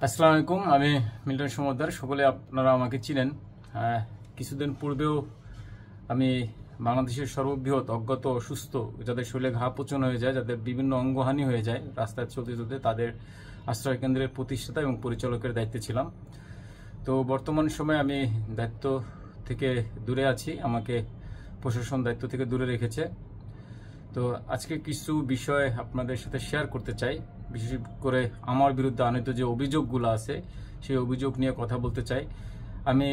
আসসালামু আলাইকুম। আমি মিল্টন সমদ্দার। সকলে আপনারা আমাকে চিনেন। কিছুদিন পূর্বেও আমি বাংলাদেশের সর্ববৃহৎ অজ্ঞাত অসুস্থ, যাদের শরীরে ঘা পচন হয়ে যায়, যাদের বিভিন্ন অঙ্গহানি হয়ে যায় রাস্তায় চলতে চলতে, তাদের আশ্রয় কেন্দ্রের প্রতিষ্ঠাতা এবং পরিচালকের দায়িত্বে ছিলাম। তো বর্তমান সময়ে আমি দায়িত্ব থেকে দূরে আছি, আমাকে প্রশাসন দায়িত্ব থেকে দূরে রেখেছে। তো আজকে কিছু বিষয় আপনাদের সাথে শেয়ার করতে চাই। বিশেষ করে আমার বিরুদ্ধে আনিত যে অভিযোগগুলো আছে, সেই অভিযোগ নিয়ে কথা বলতে চাই। আমি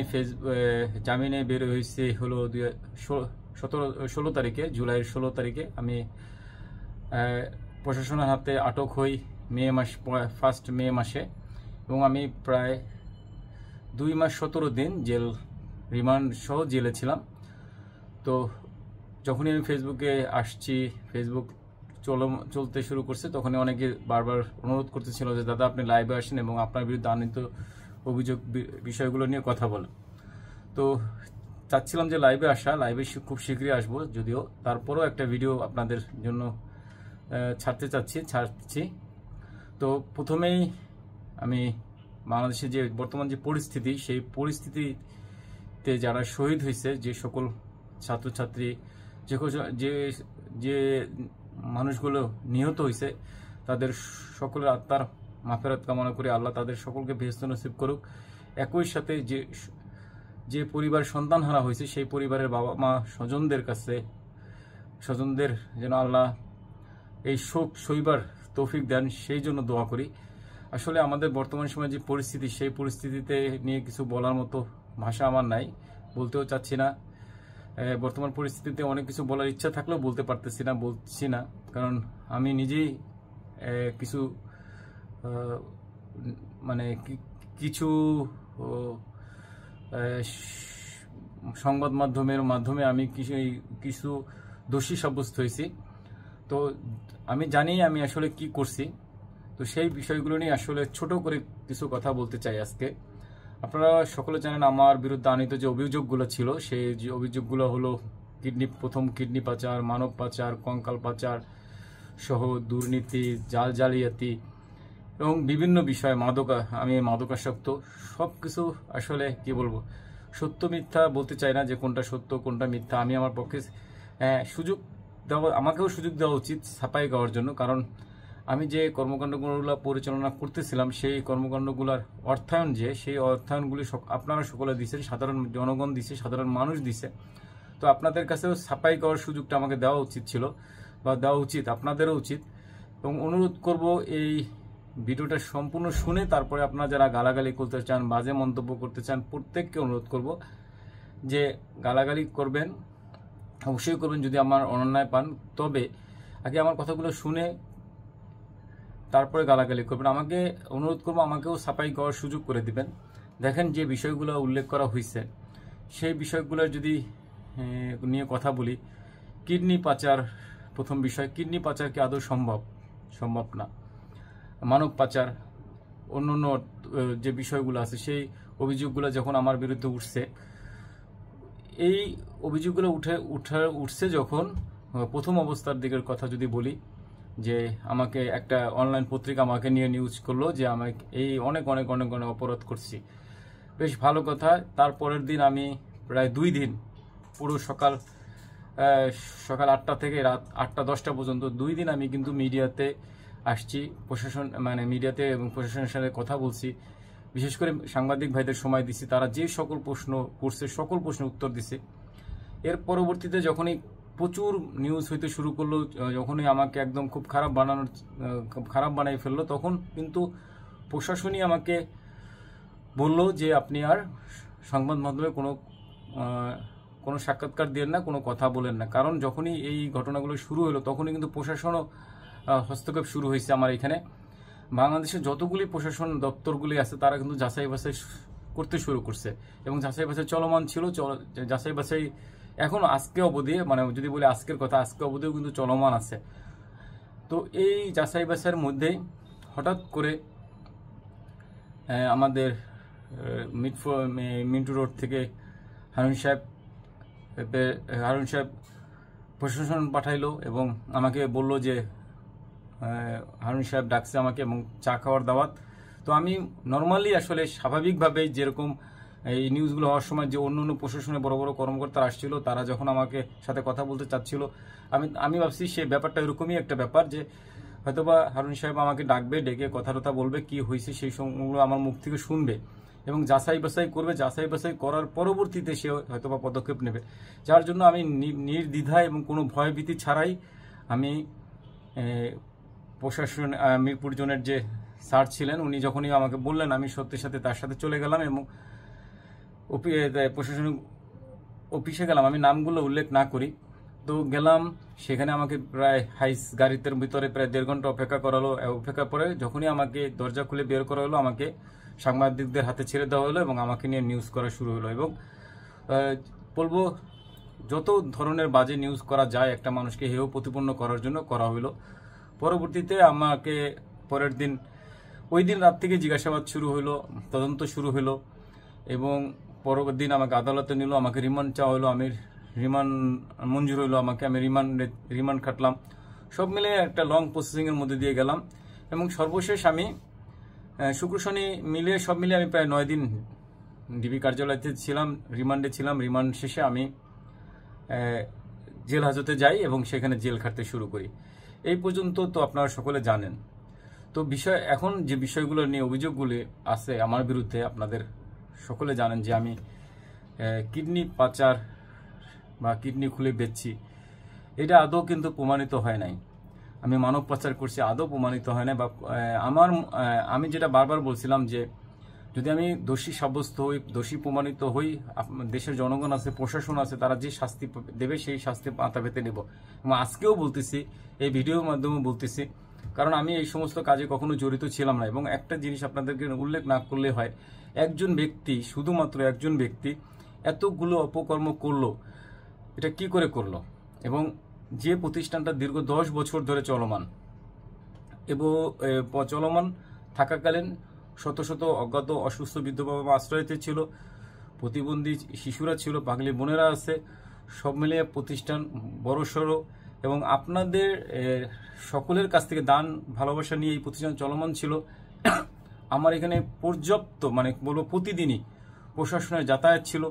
জামিনে বের হয়েছি হলো 16 তারিখে, জুলাইয়ের 16 তারিখে আমি প্রশাসনের হাতে আটক হই ফার্স্ট মে মাসে, এবং আমি প্রায় 2 মাস 17 দিন জেল রিমান্ড সহ জেলে ছিলাম। তো যখনই আমি ফেসবুকে আসছি, ফেসবুক চলতে শুরু করছে, তখনই অনেকে বারবার অনুরোধ করতেছিল যে দাদা আপনি লাইভে আসেন এবং আপনার বিরুদ্ধে আনিত অভিযোগ বিষয়গুলো নিয়ে কথা বলেন। তো চাচ্ছিলাম যে লাইভে খুব শীঘ্রই আসবো, যদিও তারপরও একটা ভিডিও আপনাদের জন্য ছাড়ছি। তো প্রথমেই আমি বাংলাদেশে যে বর্তমান যে পরিস্থিতি, সেই পরিস্থিতিতে যারা শহীদ হয়েছে, যে সকল ছাত্রছাত্রী, যে মানুষগুলো নিহত হয়েছে, তাদের সকলের আত্মার মাগফিরাত কামনা করে আল্লাহ তাদের সকলকে বেহেশত নসিব করুক। একই সাথে যে পরিবার সন্তান হারা হয়েছে, সেই পরিবারের বাবা মা স্বজনদের যেন আল্লাহ এই শোক সইবার তৌফিক দেন, সেই জন্য দোয়া করি। আসলে আমাদের বর্তমান সময়ে যে পরিস্থিতি, সেই পরিস্থিতিতে নিয়ে কিছু বলার মতো ভাষা আমার নাই, বলতেও চাচ্ছি না। বর্তমান পরিস্থিতিতে অনেক কিছু বলার ইচ্ছা থাকলেও বলছি না, কারণ আমি নিজেই কিছু সংবাদ মাধ্যমে আমি কিছু দোষী সাব্যস্ত হয়েছি। তো আমি জানি আমি আসলে কি করছি। তো সেই বিষয়গুলো নিয়ে আসলে ছোট করে কিছু কথা বলতে চাই আজকে। আপনারা সকলে জানেন আমার বিরুদ্ধে আনিত যে অভিযোগগুলো ছিল, সেই যে অভিযোগগুলো হলো প্রথম কিডনি পাচার, মানব পাচার, কঙ্কাল পাচার সহ দুর্নীতি, জালিয়াতি এবং বিভিন্ন বিষয়, আমি মাদকাসক্ত, সব কিছু আসলে কি বলবো, সত্য মিথ্যা বলতে চাই না যে কোনটা সত্য কোনটা মিথ্যা। আমি আমার পক্ষে আমাকেও সুযোগ দেওয়া উচিত ছাপাই গাওয়ার জন্য, কারণ আমি যে কর্মকাণ্ডগুলো পরিচালনা করতেছিলাম, সেই কর্মকাণ্ডগুলোর অর্থায়ন সেই অর্থায়নগুলি আপনারা সকলে দিচ্ছেন, সাধারণ জনগণ দিচ্ছে, সাধারণ মানুষ দিচ্ছে। তো আপনাদের কাছেও ছাপাই গাওয়ার সুযোগটা আমাকে দেওয়া উচিত ছিল, বা দেওয়া উচিত, আপনাদেরও উচিত। এবং অনুরোধ করব, এই ভিডিওটা সম্পূর্ণ শুনে তারপরে আপনারা যারা গালাগালি করতে চান, বাজে মন্তব্য করতে চান, প্রত্যেককে অনুরোধ করব যে গালাগালি করবেন, অবশ্যই করবেন যদি আমার অন্যায় পান, তবে আগে আমার কথাগুলো শুনে তারপরে গালাগালি করবেন। আমাকে অনুরোধ করবো, আমাকেও ছাপাই গাওয়ার সুযোগ করে দিবেন। দেখেন যে বিষয়গুলো উল্লেখ করা হয়েছে, সেই বিষয়গুলো যদি নিয়ে কথা বলি। কিডনি পাচার প্রথম বিষয়। কিডনি পাচার কি আদৌ সম্ভব না। মানব পাচার, অন্য যে বিষয়গুলো আছে, সেই অভিযোগগুলো যখন আমার বিরুদ্ধে উঠছে, এই অভিযোগগুলো উঠছে যখন প্রথম অবস্থার দিকের কথা যদি বলি, যে আমাকে একটা অনলাইন পত্রিকা আমাকে নিয়ে নিউজ করলো যে আমাকে এই অনেক অপরাধ করছি। বেশ ভালো কথা। তারপরের দিন আমি প্রায় 2 দিন, পুরো সকাল 8টা থেকে রাত 8টা-10টা পর্যন্ত 2 দিন আমি কিন্তু মিডিয়াতে আসছি, মিডিয়াতে এবং প্রশাসনের সাথে কথা বলছি। বিশেষ করে সাংবাদিক ভাইদের সময় দিছি, তারা যে সকল প্রশ্ন করছে সকল প্রশ্নের উত্তর দিছে। এর পরবর্তীতে যখনই প্রচুর নিউজ হইতে শুরু করলো, যখনই আমাকে একদম খুব খারাপ বানাই ফেললো, তখন কিন্তু প্রশাসনই আমাকে বলল যে আপনি আর সংবাদ মাধ্যমে কোনো সাক্ষাৎকার দেন না, কোনো কথা বলেন না। কারণ যখনই এই ঘটনাগুলো শুরু হলো, তখনই কিন্তু প্রশাসনও হস্তক্ষেপ শুরু হয়েছে আমার এখানে। বাংলাদেশের যতগুলি প্রশাসন দপ্তরগুলি আছে, তারা কিন্তু যাচাই বাছাই করতে শুরু করছে, এবং যাচাই বাছাই চলমান ছিল। যাচাই বাছাই এখন আজকে অবধি, যদি বলি আজকের কথা, আজকে অবধিও কিন্তু চলমান আছে। তো এই যাচাই বাছাইয়ের মধ্যেই হঠাৎ করে আমাদের মিন্টু রোড থেকে হারুন সাহেব প্রশাসন পাঠাইলো এবং আমাকে বলল যে হারুন সাহেব ডাকছে আমাকে এবং চা খাওয়ার দাওয়াত। তো আমি নর্মালি আসলে স্বাভাবিকভাবেই যেরকম এই নিউজগুলো হওয়ার সময় যে অন্য অন্য প্রশাসনের বড় বড় কর্মকর্তারা আসছিল, তারা যখন আমাকে সাথে কথা বলতে চাচ্ছিল, আমি ভাবছি সেই ব্যাপারটা এরকমই একটা ব্যাপার যে হয়তোবা হারুন সাহেব আমাকে ডাকবে, ডেকে কথা টথা বলবে, কি হয়েছে সেই সময়গুলো আমার মুখ থেকে শুনবে এবং যাচাই বাছাই করবে। যাচাই বাছাই করার পরবর্তীতে সে হয়তোবা পদক্ষেপ নেবে, যার জন্য আমি নির্দ্বিধায় এবং কোনো ভয়ভীতি ছাড়াই আমি প্রশাসন মিরপুর জোনের যে স্যার ছিলেন, উনি যখনই আমাকে বললেন, আমি সত্যের সাথে তার সাথে চলে গেলাম এবং প্রশাসনিক অফিসে গেলাম। আমি নামগুলো উল্লেখ না করি, তো গেলাম। সেখানে আমাকে প্রায় হাইস গাড়িতে ভিতরে প্রায় 1.5 ঘন্টা অপেক্ষা করালো। অপেক্ষা পরে যখনই আমাকে দরজা খুলে বের করা হলো, আমাকে সাংবাদিকদের হাতে ছেড়ে দেওয়া হলো এবং আমাকে নিয়ে নিউজ করা শুরু হলো। এবং বলবো, যত ধরনের বাজে নিউজ করা যায় একটা মানুষকে হেয় প্রতিপন্ন করার জন্য করা হলো। পরবর্তীতে আমাকে পরের দিন, ওই দিন রাত থেকে জিজ্ঞাসাবাদ শুরু হলো, তদন্ত শুরু হলো এবং পরবর্তী দিন আমাকে আদালতে নিল, আমাকে রিমান্ড চাওয়া হলো। আমি রিমান্ড মঞ্জুর হইলো আমাকে, আমি রিমান্ড খাটলাম। সব মিলে একটা লং প্রসেসিংয়ের মধ্যে দিয়ে গেলাম এবং সর্বশেষ আমি শুক্র শনি মিলিয়ে সব মিলিয়ে আমি প্রায় 9 দিন ডিবি কার্যালয়তে ছিলাম, রিমান্ডে ছিলাম। রিমান্ড শেষে আমি জেল হাজতে যাই এবং সেখানে জেল খাটতে শুরু করি। এই পর্যন্ত তো আপনারা সকলে জানেন। তো এখন যে বিষয়গুলো নিয়ে অভিযোগগুলি আছে আমার বিরুদ্ধে, আপনাদের সকলে জানেন যে আমি কিডনি পাচার বা কিডনি খুলে বেচছি, এটা আদৌ কিন্তু প্রমাণিত হয় নাই। আমি মানব পাচার করছি, আদৌ প্রমাণিত হয় না। বা আমি যেটা বারবার বলছিলাম যে যদি আমি দোষী সাব্যস্ত হই, দোষী প্রমাণিত হই, দেশের জনগণ আছে, প্রশাসন আছে, তারা যে শাস্তি দেবে সেই শাস্তি মাথা পেতে নেব। এবং আজকেও বলতেছি, এই ভিডিওর মাধ্যমে বলতেছি, কারণ আমি এই সমস্ত কাজে কখনো জড়িত ছিলাম না। এবং একটা জিনিস আপনাদেরকে উল্লেখ না করলে হয়, একজন ব্যক্তি, শুধুমাত্র একজন ব্যক্তি এতগুলো অপকর্ম করলো, এটা কি করে করলো? এবং যে প্রতিষ্ঠানটা দীর্ঘ 10 বছর ধরে চলমান এবং চলমান থাকাকালীন শত শত অজ্ঞাত অসুস্থ বৃদ্ধ বাবা আশ্রয়তে ছিল, প্রতিবন্ধী শিশুরা ছিল, পাগলি বোনেরা আছে, সব মিলিয়ে প্রতিষ্ঠান বড়সড় এবং আপনাদের সকলের কাছ থেকে দান ভালোবাসা নিয়ে এই প্রতিষ্ঠান চলমান ছিল। আমার এখানে পর্যাপ্ত, মানে বলবো প্রতিদিনই প্রশাসনের যাতায়াত ছিল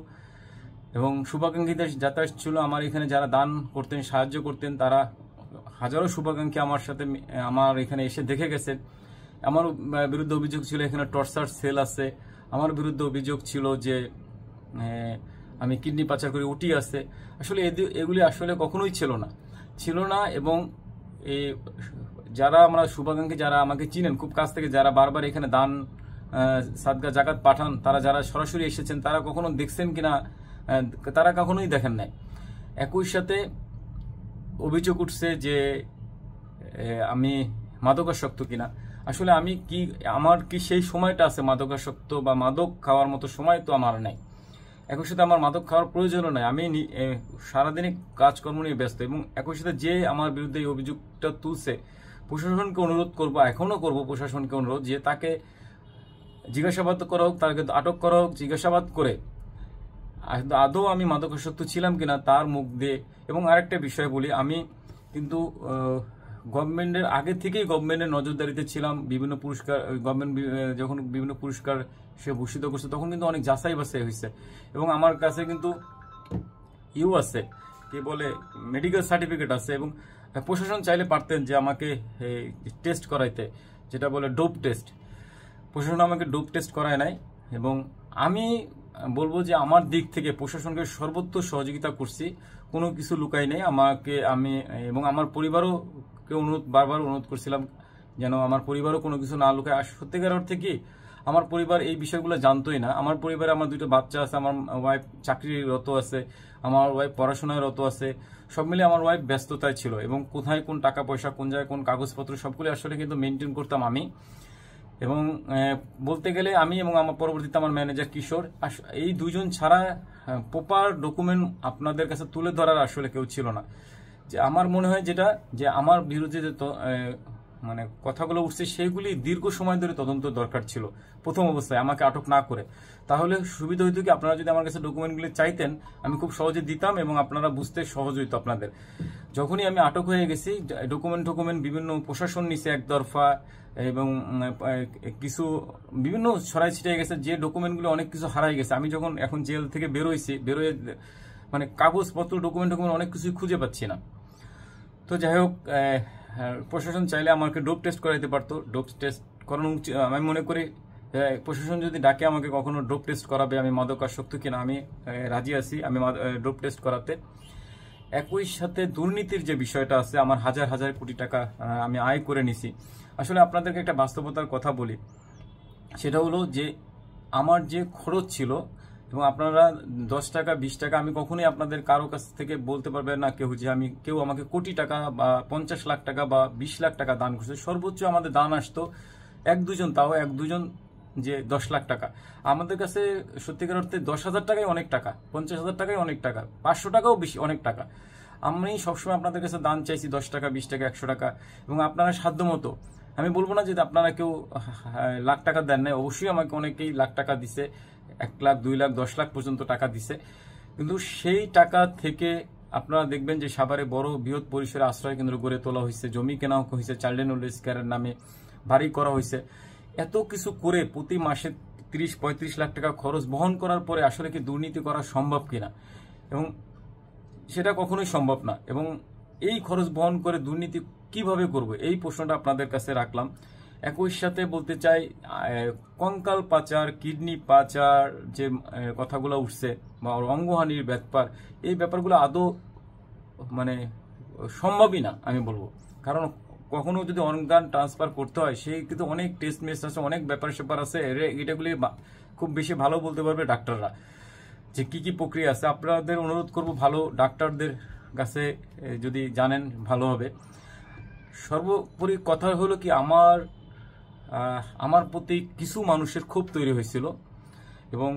এবং শুভাকাঙ্ক্ষীদের যাতায়াত ছিল। আমার এখানে যারা দান করতেন, সাহায্য করতেন, তারা হাজারো শুভাকাঙ্ক্ষী আমার এখানে এসে দেখে গেছেন। আমার বিরুদ্ধে অভিযোগ ছিল এখানে টর্চার সেল আছে, আমার বিরুদ্ধে অভিযোগ ছিল যে আমি কিডনি পাচার করে উঠি আছে। আসলে এগুলি আসলে কখনোই ছিল না। এবং এই যারা আমরা শুভাকাঙ্ক্ষী, যারা আমাকে চিনেন খুব কাছ থেকে, যারা বারবার এখানে দান সাদগা জাকাত পাঠান, তারা যারা সরাসরি এসেছেন, তারা কখনো দেখছেন কিনা, তারা কখনোই দেখেন নাই। একই সাথে অভিযোগ উঠছে যে আমি মাদকাসক্ত কিনা। আসলে আমার কি সেই সময়টা আছে মাদকাসক্ত বা মাদক খাওয়ার মতো সময় তো আমার নাই। একই সাথে আমার মাদক খাওয়ার প্রয়োজনও নাই। আমি সারাদিনই কাজকর্ম নিয়ে ব্যস্ত। এবং একই সাথে যে আমার বিরুদ্ধে এই অভিযোগটা তুলছে, প্রশাসনকে অনুরোধ করবো, এখনো করবো প্রশাসনকে অনুরোধ যে তাকে জিজ্ঞাসাবাদ করা হোক, তাকে আটক করা হোক, জিজ্ঞাসাবাদ করে আদৌ আমি মাদকাসক্ত ছিলাম কিনা তার মুখ দিয়ে। এবং আরেকটা বিষয় বলি, আমি কিন্তু গভর্নমেন্টের আগে থেকেই গভর্নমেন্টের নজরদারিতে ছিলাম। বিভিন্ন পুরস্কার গভর্নমেন্ট যখন বিভিন্ন পুরস্কার সে ভূষিত করছে, তখন কিন্তু অনেক যাচাই বাছাই হয়েছে এবং আমার কাছে কিন্তু আছে, কি বলে, মেডিকেল সার্টিফিকেট আছে। এবং প্রশাসন চাইলে পারতেন যে আমাকে টেস্ট করাইতে, যেটা বলে ডোপ টেস্ট। প্রশাসন আমাকে ডোপ টেস্ট করায় নাই। এবং আমি বলবো যে আমার দিক থেকে প্রশাসনকে সর্বোচ্চ সহযোগিতা করছি, কোনো কিছু লুকাই নেই। আমি এবং আমার পরিবারও বারবার অনুরোধ করছিলাম যেন আমার পরিবারও কোনো কিছু না লুকায়। আর সত্যিকার অর্থে কি, আমার পরিবার এই বিষয়গুলো জানতোই না। আমার পরিবারে আমার 2টা বাচ্চা আছে, আমার ওয়াইফ চাকরিরত আছে, আমার ওয়াইফ পড়াশোনায় রত আছে। সব মিলে আমার ওয়াইফ ব্যস্ততায় ছিল এবং কোথায় কোন টাকা পয়সা, কোন জায়গায় কোন কাগজপত্র, সবগুলো আসলে কিন্তু মেনটেন করতাম আমি। এবং বলতে গেলে আমি এবং আমার পরবর্তীতে আমার ম্যানেজার কিশোর, এই 2 জন ছাড়া প্রপার ডকুমেন্ট আপনাদের কাছে তুলে ধরার আসলে কেউ ছিল না। যে আমার মনে হয় যেটা, যে আমার বিরুদ্ধে যে মানে কথাগুলো উঠছে সেগুলি দীর্ঘ সময় ধরে তদন্ত দরকার ছিল প্রথম অবস্থায়, আমাকে আটক না করে। তাহলে সুবিধা হইতো কি, আপনারা যদি আমার কাছে ডকুমেন্টগুলি চাইতেন আমি খুব সহজে দিতাম এবং আপনারা বুঝতে সহজ হইতো আপনাদের। যখনই আমি আটক হয়ে গেছি, ডকুমেন্ট বিভিন্ন প্রশাসন নিছে একতরফা এবং কিছু বিভিন্ন ছড়াই ছিটিয়ে গেছে, যে ডকুমেন্টগুলো অনেক কিছু হারাই গেছে। আমি যখন এখন জেল থেকে বেরোয় মানে কাগজপত্র ডকুমেন্ট অনেক কিছুই খুঁজে পাচ্ছি না। তো যাই হোক, প্রশাসন চাইলে আমাকে ডোপ টেস্ট করাইতে পারতো। ডোপ টেস্ট করানো উচিত আমি মনে করি। প্রশাসন যদি ডাকে আমাকে কখনো ডোপ টেস্ট করাবে, আমি মাদকাসক্ত কিনা আমি রাজি আছি আমি ডোপ টেস্ট করাতে। একই সাথে দুর্নীতির যে বিষয়টা আছে, আমার হাজার হাজার কোটি টাকা আমি আয় করে নিছি। আসলে আপনাদেরকে একটা বাস্তবতার কথা বলি, সেটা হলো যে আমার যে খরচ ছিল, এবং আপনারা 10 টাকা 20 টাকা আমি কখনোই আপনাদের কারো কাছ থেকে বলতে পারবেন না কেউ আমাকে কোটি টাকা বা 50 লাখ টাকা বা 20 লাখ টাকা দান করছে। সর্বোচ্চ আমাদের দান আসতো এক দুজন যে 10 লাখ টাকা। আমাদের কাছে সত্যিকার অর্থে 10,000 টাকাই অনেক টাকা, 50,000 টাকাই অনেক টাকা, 500 টাকাও বেশি অনেক টাকা। আমি সবসময় আপনাদের কাছে দান চাইছি 10 টাকা 20 টাকা 100 টাকা, এবং আপনারা সাধ্য মতো। আমি বলবো না যে আপনারা কেউ লাখ টাকা দেন নাই, অবশ্যই আমাকে অনেকেই লাখ টাকা দিছে, 1 লাখ 2 লাখ 10 লাখ পর্যন্ত টাকা দিছে। কিন্তু সেই টাকা থেকে আপনারা দেখবেন যে সাভারে বড় বৃহৎ পরিসরে আশ্রয় কেন্দ্র গড়ে তোলা হয়েছে, জমি কেনা হয়েছে, চাইল্ড ওয়েলফেয়ার স্কিমের নামে বাড়ি করা হয়েছে। এত কিছু করে প্রতি মাসে 30-35 লাখ টাকা খরচ বহন করার পরে আসলে কি দুর্নীতি করা সম্ভব কিনা? এবং সেটা কখনোই সম্ভব না। এবং এই খরচ বহন করে দুর্নীতি কিভাবে করব, এই প্রশ্নটা আপনাদের কাছে রাখলাম। একই সাথে বলতে চাই, কঙ্কাল পাচার, কিডনি পাচার যে কথাগুলো উঠছে, বা অঙ্গহানির ব্যাপার, এই ব্যাপারগুলো আদৌ মানে সম্ভবই না আমি বলবো। কারণ কখনো যদি অর্গান ট্রান্সফার করতে হয়, সেই কিন্তু অনেক টেস্ট মেস্ট আছে, অনেক ব্যাপার আছে, এটাগুলি খুব বেশি ভালো বলতে পারবে ডাক্তাররা যে কি কি প্রক্রিয়া আছে। আপনাদের অনুরোধ করব ভালো ডাক্তারদের কাছে যদি জানেন ভালো হবে। সর্বোপরি কথা হলো কি, আমার প্রতি কিছু মানুষের ক্ষোভ তৈরি হয়েছিল, এবং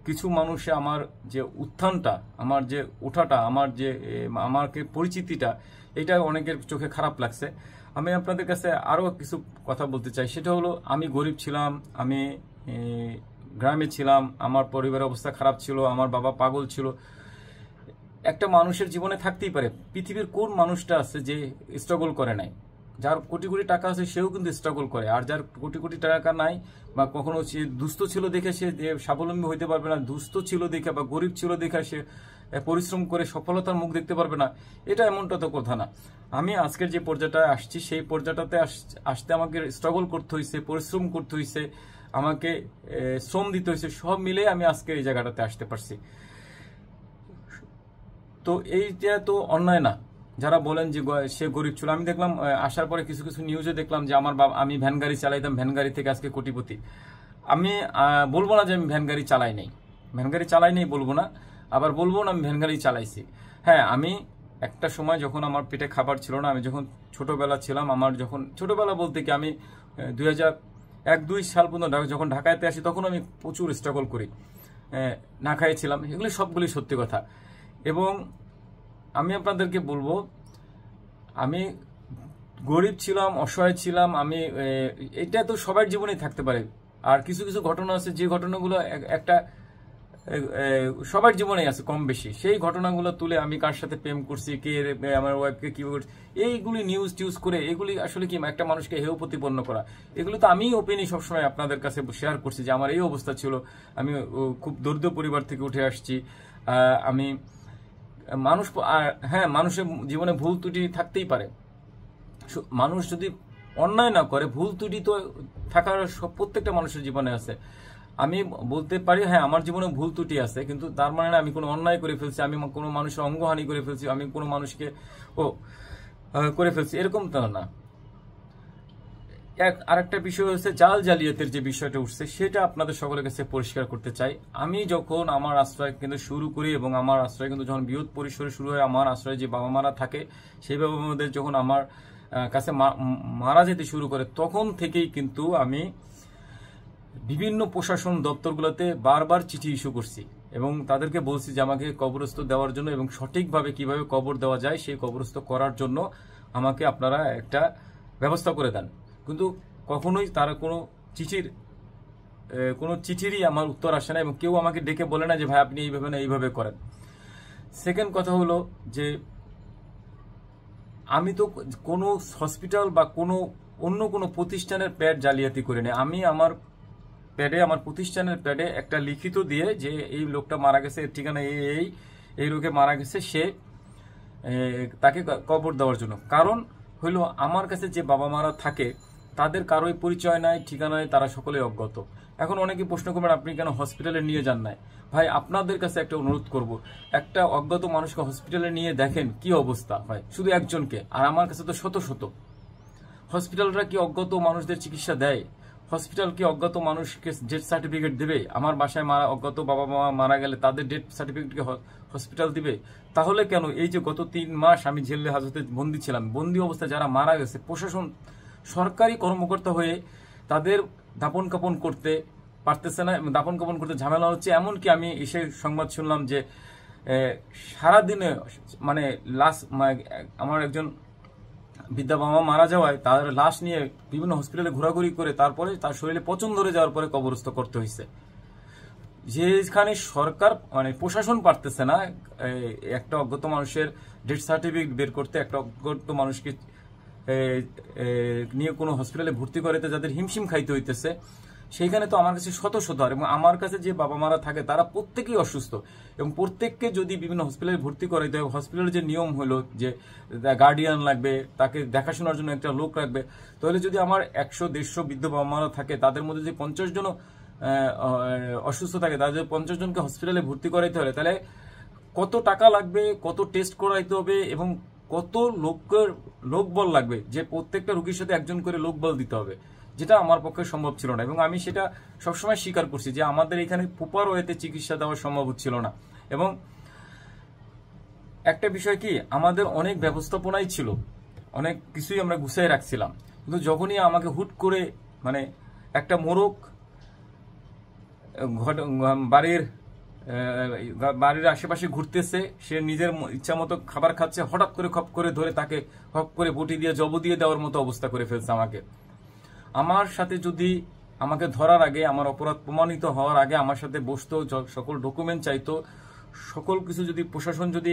কিছু মানুষে আমার যে উত্থানটা, আমার যে ওঠাটা, আমাকে পরিচিতিটা, এটা অনেকের চোখে খারাপ লাগছে। আমি আপনাদের কাছে আরও কিছু কথা বলতে চাই। সেটা হলো, আমি গরিব ছিলাম, আমি গ্রামে ছিলাম, আমার পরিবারের অবস্থা খারাপ ছিল, আমার বাবা পাগল ছিল। একটা মানুষের জীবনে থাকতেই পারে, পৃথিবীর কোন মানুষটা আছে যে স্ট্রাগল করে নাই? যার কোটি কোটি টাকা আছে সেও কিন্তু স্ট্রাগল করে, আর যার কোটি কোটি টাকা নাই বা কখনো সে দুস্থ ছিল দেখে সে স্বাবলম্বী হইতে পারবে না, দুস্থ ছিল দেখে বা গরিব ছিল দেখে সে পরিশ্রম করে সফলতার মুখ দেখতে পারবে না, এটা এমনটা তো কথা না। আমি আজকের যে পর্যায়টায় আসছি, সেই পর্যায়টাতে আসতে আমাকে স্ট্রাগল করতে হয়েছে, পরিশ্রম করতে হয়েছে, আমাকে শ্রম দিতে হয়েছে, সব মিলে আমি আজকে এই জায়গাটাতে আসতে পারছি। তো এইটা তো অন্যায় না। যারা বলেন যে সে গরিব ছিল, আমি দেখলাম আসার পরে কিছু কিছু নিউজে দেখলাম যে আমি ভ্যান গাড়ি চালাইতাম, ভ্যান গাড়ি থেকে আজকে কোটিপতি। আমি বলবো না যে আমি ভ্যান গাড়ি চালাই নেই বলবো না, আবার বলবো না আমি ভ্যান গাড়ি চালাইছি। হ্যাঁ, আমি একটা সময় যখন আমার পেটে খাবার ছিল না, আমি যখন ছোটবেলা ছিলাম, আমার যখন ছোটবেলা বলতে কি আমি 2001-2 সাল পর্যন্ত যখন ঢাকাতে আসি, তখন আমি প্রচুর স্ট্রাগল করি, না খাইছিলাম, এগুলি সবগুলি সত্যি কথা। এবং আমি আপনাদেরকে বলবো, আমি গরিব ছিলাম, অসহায় ছিলাম, এটা তো সবার জীবনেই থাকতে পারে। আর কিছু কিছু ঘটনা আছে, যে ঘটনাগুলো একটা সবার জীবনেই আছে কম বেশি, সেই ঘটনাগুলো তুলে আমি কার সাথে প্রেম করছি, কে আমার ওয়াইফকে কি করছি, এইগুলি নিউজ করে, এগুলি আসলে কি একটা মানুষকে হেয় প্রতিপন্ন করা। এগুলো তো আমি ওপেনই সবসময় আপনাদের কাছে শেয়ার করছি যে আমার এই অবস্থা ছিল, আমি খুব দরিদ্র পরিবার থেকে উঠে আসছি। আমি মানুষের জীবনে ভুল ত্রুটি থাকতেই পারে। মানুষ যদি অন্যায় না করে, ভুল ত্রুটি তো থাকার প্রত্যেকটা মানুষের জীবনে আছে। আমি বলতে পারি হ্যাঁ আমার জীবনে ভুল ত্রুটি আছে, কিন্তু তার মানে না আমি কোনো অন্যায় করে ফেলছি, আমি কোনো মানুষের অঙ্গহানি করে ফেলছি, আমি কোনো মানুষকে করে ফেলছি, এরকম তো না। আরেকটা বিষয় হচ্ছে জালিয়াতের যে বিষয়টা উঠছে, সেটা আপনাদের সকলের কাছে পরিষ্কার করতে চাই। আমি যখন আমার আশ্রয় কেন্দ্র শুরু করি, এবং আমার আশ্রয় কেন্দ্র যখন বৃহৎ পরিসরে শুরু হয়, আমার আশ্রয়ে যে বাবা মারা থাকে, সেই বাবা মাদের যখন আমার কাছে মারা যেতে শুরু করে, তখন থেকেই কিন্তু আমি বিভিন্ন প্রশাসন দপ্তরগুলোতে বারবার চিঠি ইস্যু করছি, এবং তাদেরকে বলছি যে আমাকে কবরস্থ দেওয়ার জন্য, এবং সঠিকভাবে কিভাবে কবর দেওয়া যায় সেই কবরস্থ করার জন্য আমাকে আপনারা একটা ব্যবস্থা করে দেন, কিন্তু কখনোই তারা কোনো চিঠিরই আমার উত্তর আসে না, এবং কেউ আমাকে ডেকে বলে না যে ভাই আপনি এইভাবে না এইভাবে করেন। সেকেন্ড কথা হলো যে আমি তো কোনো হসপিটাল বা অন্য কোনো প্রতিষ্ঠানের প্যাড জালিয়াতি করি না। আমি আমার প্রতিষ্ঠানের প্যাডে একটা লিখিত দিয়ে যে এই লোকটা মারা গেছে, এর ঠিকানা এই লোকে মারা গেছে, তাকে কবর দেওয়ার জন্য। কারণ হইল আমার কাছে যে বাবা মারা থাকে তাদের কারোই পরিচয় নাই, ঠিকানা নাই, তারা সকলে অজ্ঞাত। এখন অনেকে প্রশ্ন করবেন আপনি কেন হসপিটালে নিয়ে যান নাই? ভাই আপনাদের কাছে একটা অনুরোধ করব, একটা অজ্ঞাত মানুষকে হসপিটালে নিয়ে দেখেন কি অবস্থা হয়, শুধু একজনকে। আর আমার কাছে তো শত শত। হসপিটালরা কি অজ্ঞাত মানুষদের চিকিৎসা দেয়? হসপিটাল কি অজ্ঞাত মানুষকে ডেথ সার্টিফিকেট দেবে? আমার বাসায় অজ্ঞাত বাবা মা মারা গেলে তাদের ডেথ সার্টিফিকেটকে হসপিটাল দিবে? তাহলে কেন এই যে গত 3 মাস আমি জেলে হাজতে বন্দী ছিলাম, বন্দী অবস্থায় যারা মারা গেছে, প্রশাসন সরকারি কর্মকর্তা হয়ে তাদের দাপন কাপন করতে পারতেছে না, দাপন কাপন করতে ঝামেলা হচ্ছে। এমনকি আমি এসে সংবাদ শুনলাম যে সারাদিনে মানে আমার একজন বৃদ্ধা বাবা মারা যাওয়ায় তার লাশ নিয়ে বিভিন্ন হসপিটালে ঘোরাঘুরি করে তারপরে তার শরীরে পচন ধরে যাওয়ার পরে কবরস্থ করতে হয়েছে। যেখানে সরকার মানে প্রশাসন পারতেছে না একটা অজ্ঞাত মানুষের ডেথ সার্টিফিকেট বের করতে, একটা অজ্ঞাত মানুষকে নিয়ে কোনো হসপিটালে ভর্তি করাতে যাদের হিমশিম খাইতে হইতেছে, সেইখানে তো আমার কাছে শত শত। আর এবং আমার কাছে যে বাবা মারা থাকে তারা প্রত্যেকেই অসুস্থ, এবং প্রত্যেককে যদি বিভিন্ন হসপিটালে ভর্তি করাইতে হয়, হসপিটালের যে নিয়ম হলো যে গার্ডিয়ান লাগবে, তাকে দেখাশোনার জন্য একটা লোক রাখবে, তাহলে যদি আমার 100-150 বৃদ্ধ বাবা মারা থাকে, তাদের মধ্যে যে 50 জন অসুস্থ থাকে, তাদের 50 জনকে হসপিটালে ভর্তি করাইতে হলে তাহলে কত টাকা লাগবে, কত টেস্ট করাইতে হবে, এবং কত লোকবল লাগবে, যে প্রত্যেকটা রোগীর সাথে একজন করে লোকবল দিতে হবে, যেটা আমার পক্ষে সম্ভব ছিল না। এবং আমি সেটা সবসময় স্বীকার করছি যে আমাদের এখানে প্রপার ওয়েতে চিকিৎসা দেওয়া সম্ভব হচ্ছিল না। এবং একটা বিষয় কি, আমাদের অনেক ব্যবস্থাপনাই ছিল, অনেক কিছুই আমরা গুছিয়ে রাখছিলাম, কিন্তু যখনই আমাকে হুট করে মানে একটা মোরগ বাড়ির আশেপাশে ঘুরতেছে, সে নিজের ইচ্ছা মতো খাবার খাচ্ছে, হঠাৎ করে খপ করে ধরে তাকে খপ করে বটি দিয়ে জব দিয়ে দেওয়ার মতো অবস্থা করে ফেলছে আমাকে। আমার সাথে যদি আমাকে ধরার আগে, আমার অপরাধ প্রমাণিত হওয়ার আগে আমার সাথে বসতো, সকল ডকুমেন্ট চাইতো, সকল কিছু যদি প্রশাসন যদি,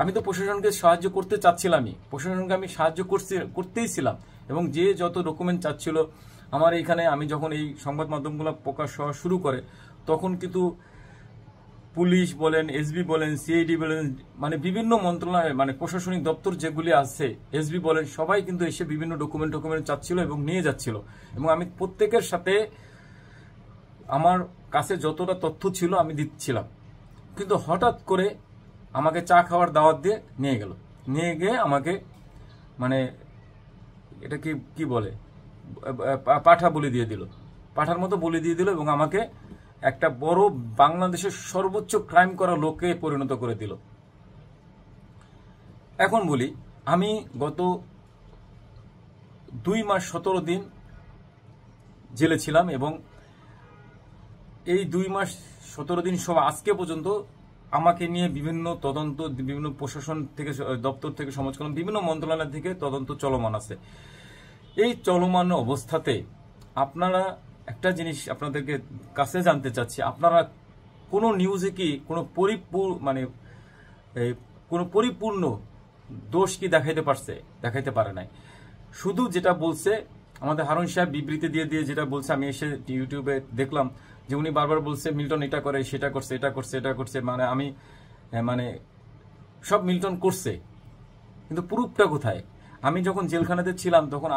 আমি তো প্রশাসনকে সাহায্য করতে চাচ্ছিলামই, প্রশাসনকে আমি সাহায্য করতেই ছিলাম, এবং যে যত ডকুমেন্ট চাচ্ছিল আমার এইখানে, আমি যখন এই সংবাদ মাধ্যমগুলো প্রকাশ হওয়া শুরু করে তখন কিন্তু পুলিশ বলেন, এসবি বলেন, সিআইডি বলেন, মানে বিভিন্ন মন্ত্রণালয় মানে প্রশাসনিক দপ্তর যেগুলি আছে, এসবি বলেন, সবাই কিন্তু এসে বিভিন্ন ডকুমেন্ট চাচ্ছিল এবং নিয়ে যাচ্ছিল। এবং আমি প্রত্যেকের সাথে আমার কাছে যতটা তথ্য ছিল আমি দিচ্ছিলাম, কিন্তু হঠাৎ করে আমাকে চা খাওয়ার দাওয়াত দিয়ে নিয়ে গিয়ে আমাকে মানে এটা কি বলে পাঠা বলি দিয়ে দিল, পাঠার মতো বলি দিয়ে দিল, এবং আমাকে একটা বড় বাংলাদেশের সর্বোচ্চ ক্রাইম করা লোকে পরিণত করে দিল। এখন বলি, আমি গত 2 মাস 17 দিন জেলে ছিলাম, এবং এই 2 মাস 17 দিন সব আজকে পর্যন্ত আমাকে নিয়ে বিভিন্ন তদন্ত, বিভিন্ন প্রশাসন থেকে, দপ্তর থেকে, সমাজকল্যাণ, বিভিন্ন মন্ত্রণালয় থেকে তদন্ত চলমান আছে। এই চলমান অবস্থাতে আপনারা একটা জিনিস আপনাদেরকে কাছে জানতে চাচ্ছি, আপনারা কোন নিউজে কি কোনো পরিপূর্ণ দোষ কি দেখাইতে পারে নাই। শুধু যেটা বলছে আমাদের হারুন সাহেব বিবৃতি দিয়ে যেটা বলছে, আমি এসে ইউটিউবে দেখলাম যে উনি বারবার বলছে মিল্টন এটা করে, সেটা করছে, এটা করছে, মানে আমি মানে সব মিল্টন করছে, কিন্তু প্রুফটা কোথায়? আমি যখন জেলখানাতে ছিলাম তখন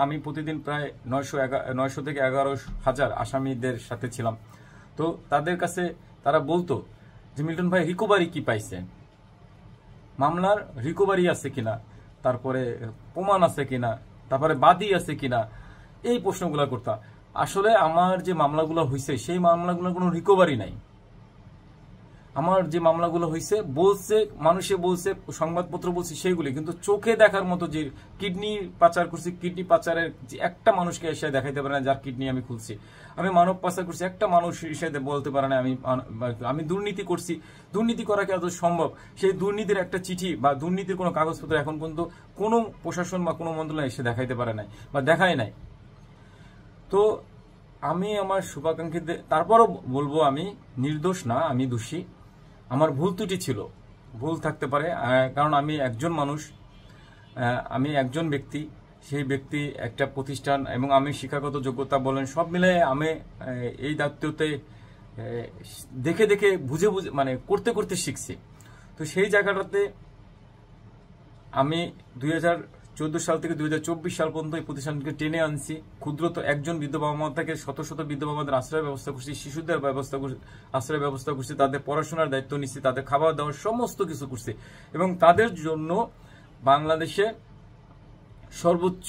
আমি প্রতিদিন প্রায় 900 থেকে 11,000 আসামিদের সাথে ছিলাম। তো তাদের কাছে তারা বলতো যে মিল্টন ভাই রিকভারি কি পাইছেন, মামলার রিকভারি আছে কিনা, তারপরে প্রমাণ আছে কিনা, তারপরে বাদী আছে কিনা, এই প্রশ্নগুলো করতাম। আসলে আমার যে মামলাগুলো হয়েছে সেই মামলাগুলোর কোনো রিকভারি নাই। আমার যে মামলাগুলো হয়েছে বলছে, মানুষে বলছে, সংবাদপত্র বলছে সেইগুলি, কিন্তু চোখে দেখার মতো যে কিডনি পাচার করছি, কিডনি পাচারের যে একটা মানুষকে এসে দেখাইতে পারে না যার কিডনি আমি খুলছি, আমি মানব পাচার করছি, একটা মানুষ এসে বলতে পারে না আমি দুর্নীতি করছি। দুর্নীতি করা কি এত সম্ভব? সেই দুর্নীতির একটা চিঠি বা দুর্নীতির কোনো কাগজপত্র এখন পর্যন্ত কোনো প্রশাসন বা কোনো মন্ত্রণালয় এসে দেখাইতে পারে নাই বা দেখায় নাই। তো আমি আমার শুভাকাঙ্ক্ষীদের তারপরও বলবো, আমি নির্দোষ না, আমি দোষী। আমার ভুল ত্রুটি ছিল, ভুল থাকতে পারে, কারণ আমি একজন মানুষ, আমি একজন ব্যক্তি, সেই ব্যক্তি একটা প্রতিষ্ঠান এবং আমি শিক্ষাগত যোগ্যতা বলেন সব মিলে আমি এই দায়িত্বতে দেখে দেখে বুঝে বুঝে মানে করতে করতে শিখছি। তো সেই জায়গাটাতে আমি 2014 সাল থেকে 2024 সাল পর্যন্ত এই প্রতিষ্ঠানকে টেনে আনছি। ক্ষুদ্র তো একজন বৃদ্ধ বাবা মা থেকে শত শত বৃদ্ধ বাবা মাদের আশ্রয়ের ব্যবস্থা করছি, শিশুদের আশ্রয়ের ব্যবস্থা করছি, তাদের পড়াশোনার দায়িত্ব নিচ্ছি, তাদের খাবার দাবার সমস্ত কিছু করছি এবং তাদের জন্য বাংলাদেশে সর্বোচ্চ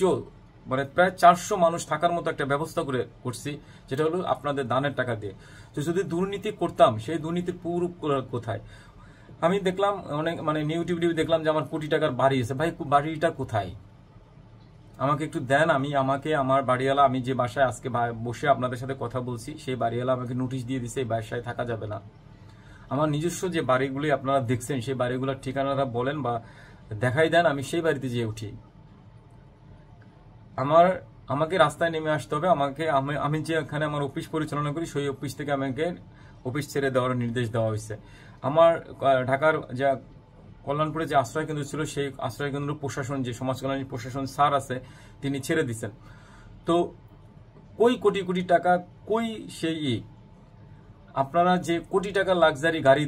মানে প্রায় 400 মানুষ থাকার মতো একটা ব্যবস্থা করছি, যেটা হলো আপনাদের দানের টাকা দিয়ে। তো যদি দুর্নীতি করতাম, সেই দুর্নীতির পুরো কোথায়? আমি দেখলাম অনেক মানে ইউটিউবে দেখলাম যে আমার কোটি টাকার বাড়ি আছে। ভাই বাড়িটা কোথায়? আমাকে একটু দেন। আমার বাড়িওয়ালা, আমি যে বাসায় আজকে বসে আপনাদের সাথে কথা বলছি, সেই বাড়িওয়ালা আমাকে নোটিশ দিয়ে দিছে এই বাসায় থাকা যাবে না। আমার নিজস্ব যে বাড়িগুলি আপনারা দেখছেন, সেই বাড়িগুলোর ঠিকানাটা বলেন বা দেখাই দেন, আমি সেই বাড়িতে যেয়ে উঠি। আমাকে রাস্তায় নেমে আসতে হবে। আমি যে এখানে আমার অফিস পরিচালনা করি, সেই অফিস থেকে আমাকে অফিস ছেড়ে দেওয়ার নির্দেশ দেওয়া হয়েছে। আমার ঢাকার যা কল্যাণপুরে যে আশ্রয় কেন্দ্র ছিল, সেই আশ্রয় কেন্দ্র প্রশাসন, যে সমাজ কল্যাণ প্রশাসন স্যার আছে, তিনি ছেড়ে দিচ্ছেন। তো কই কোটি কোটি টাকা, কই সেই আপনারা যে কোটি টাকার লাক্সারি গাড়ি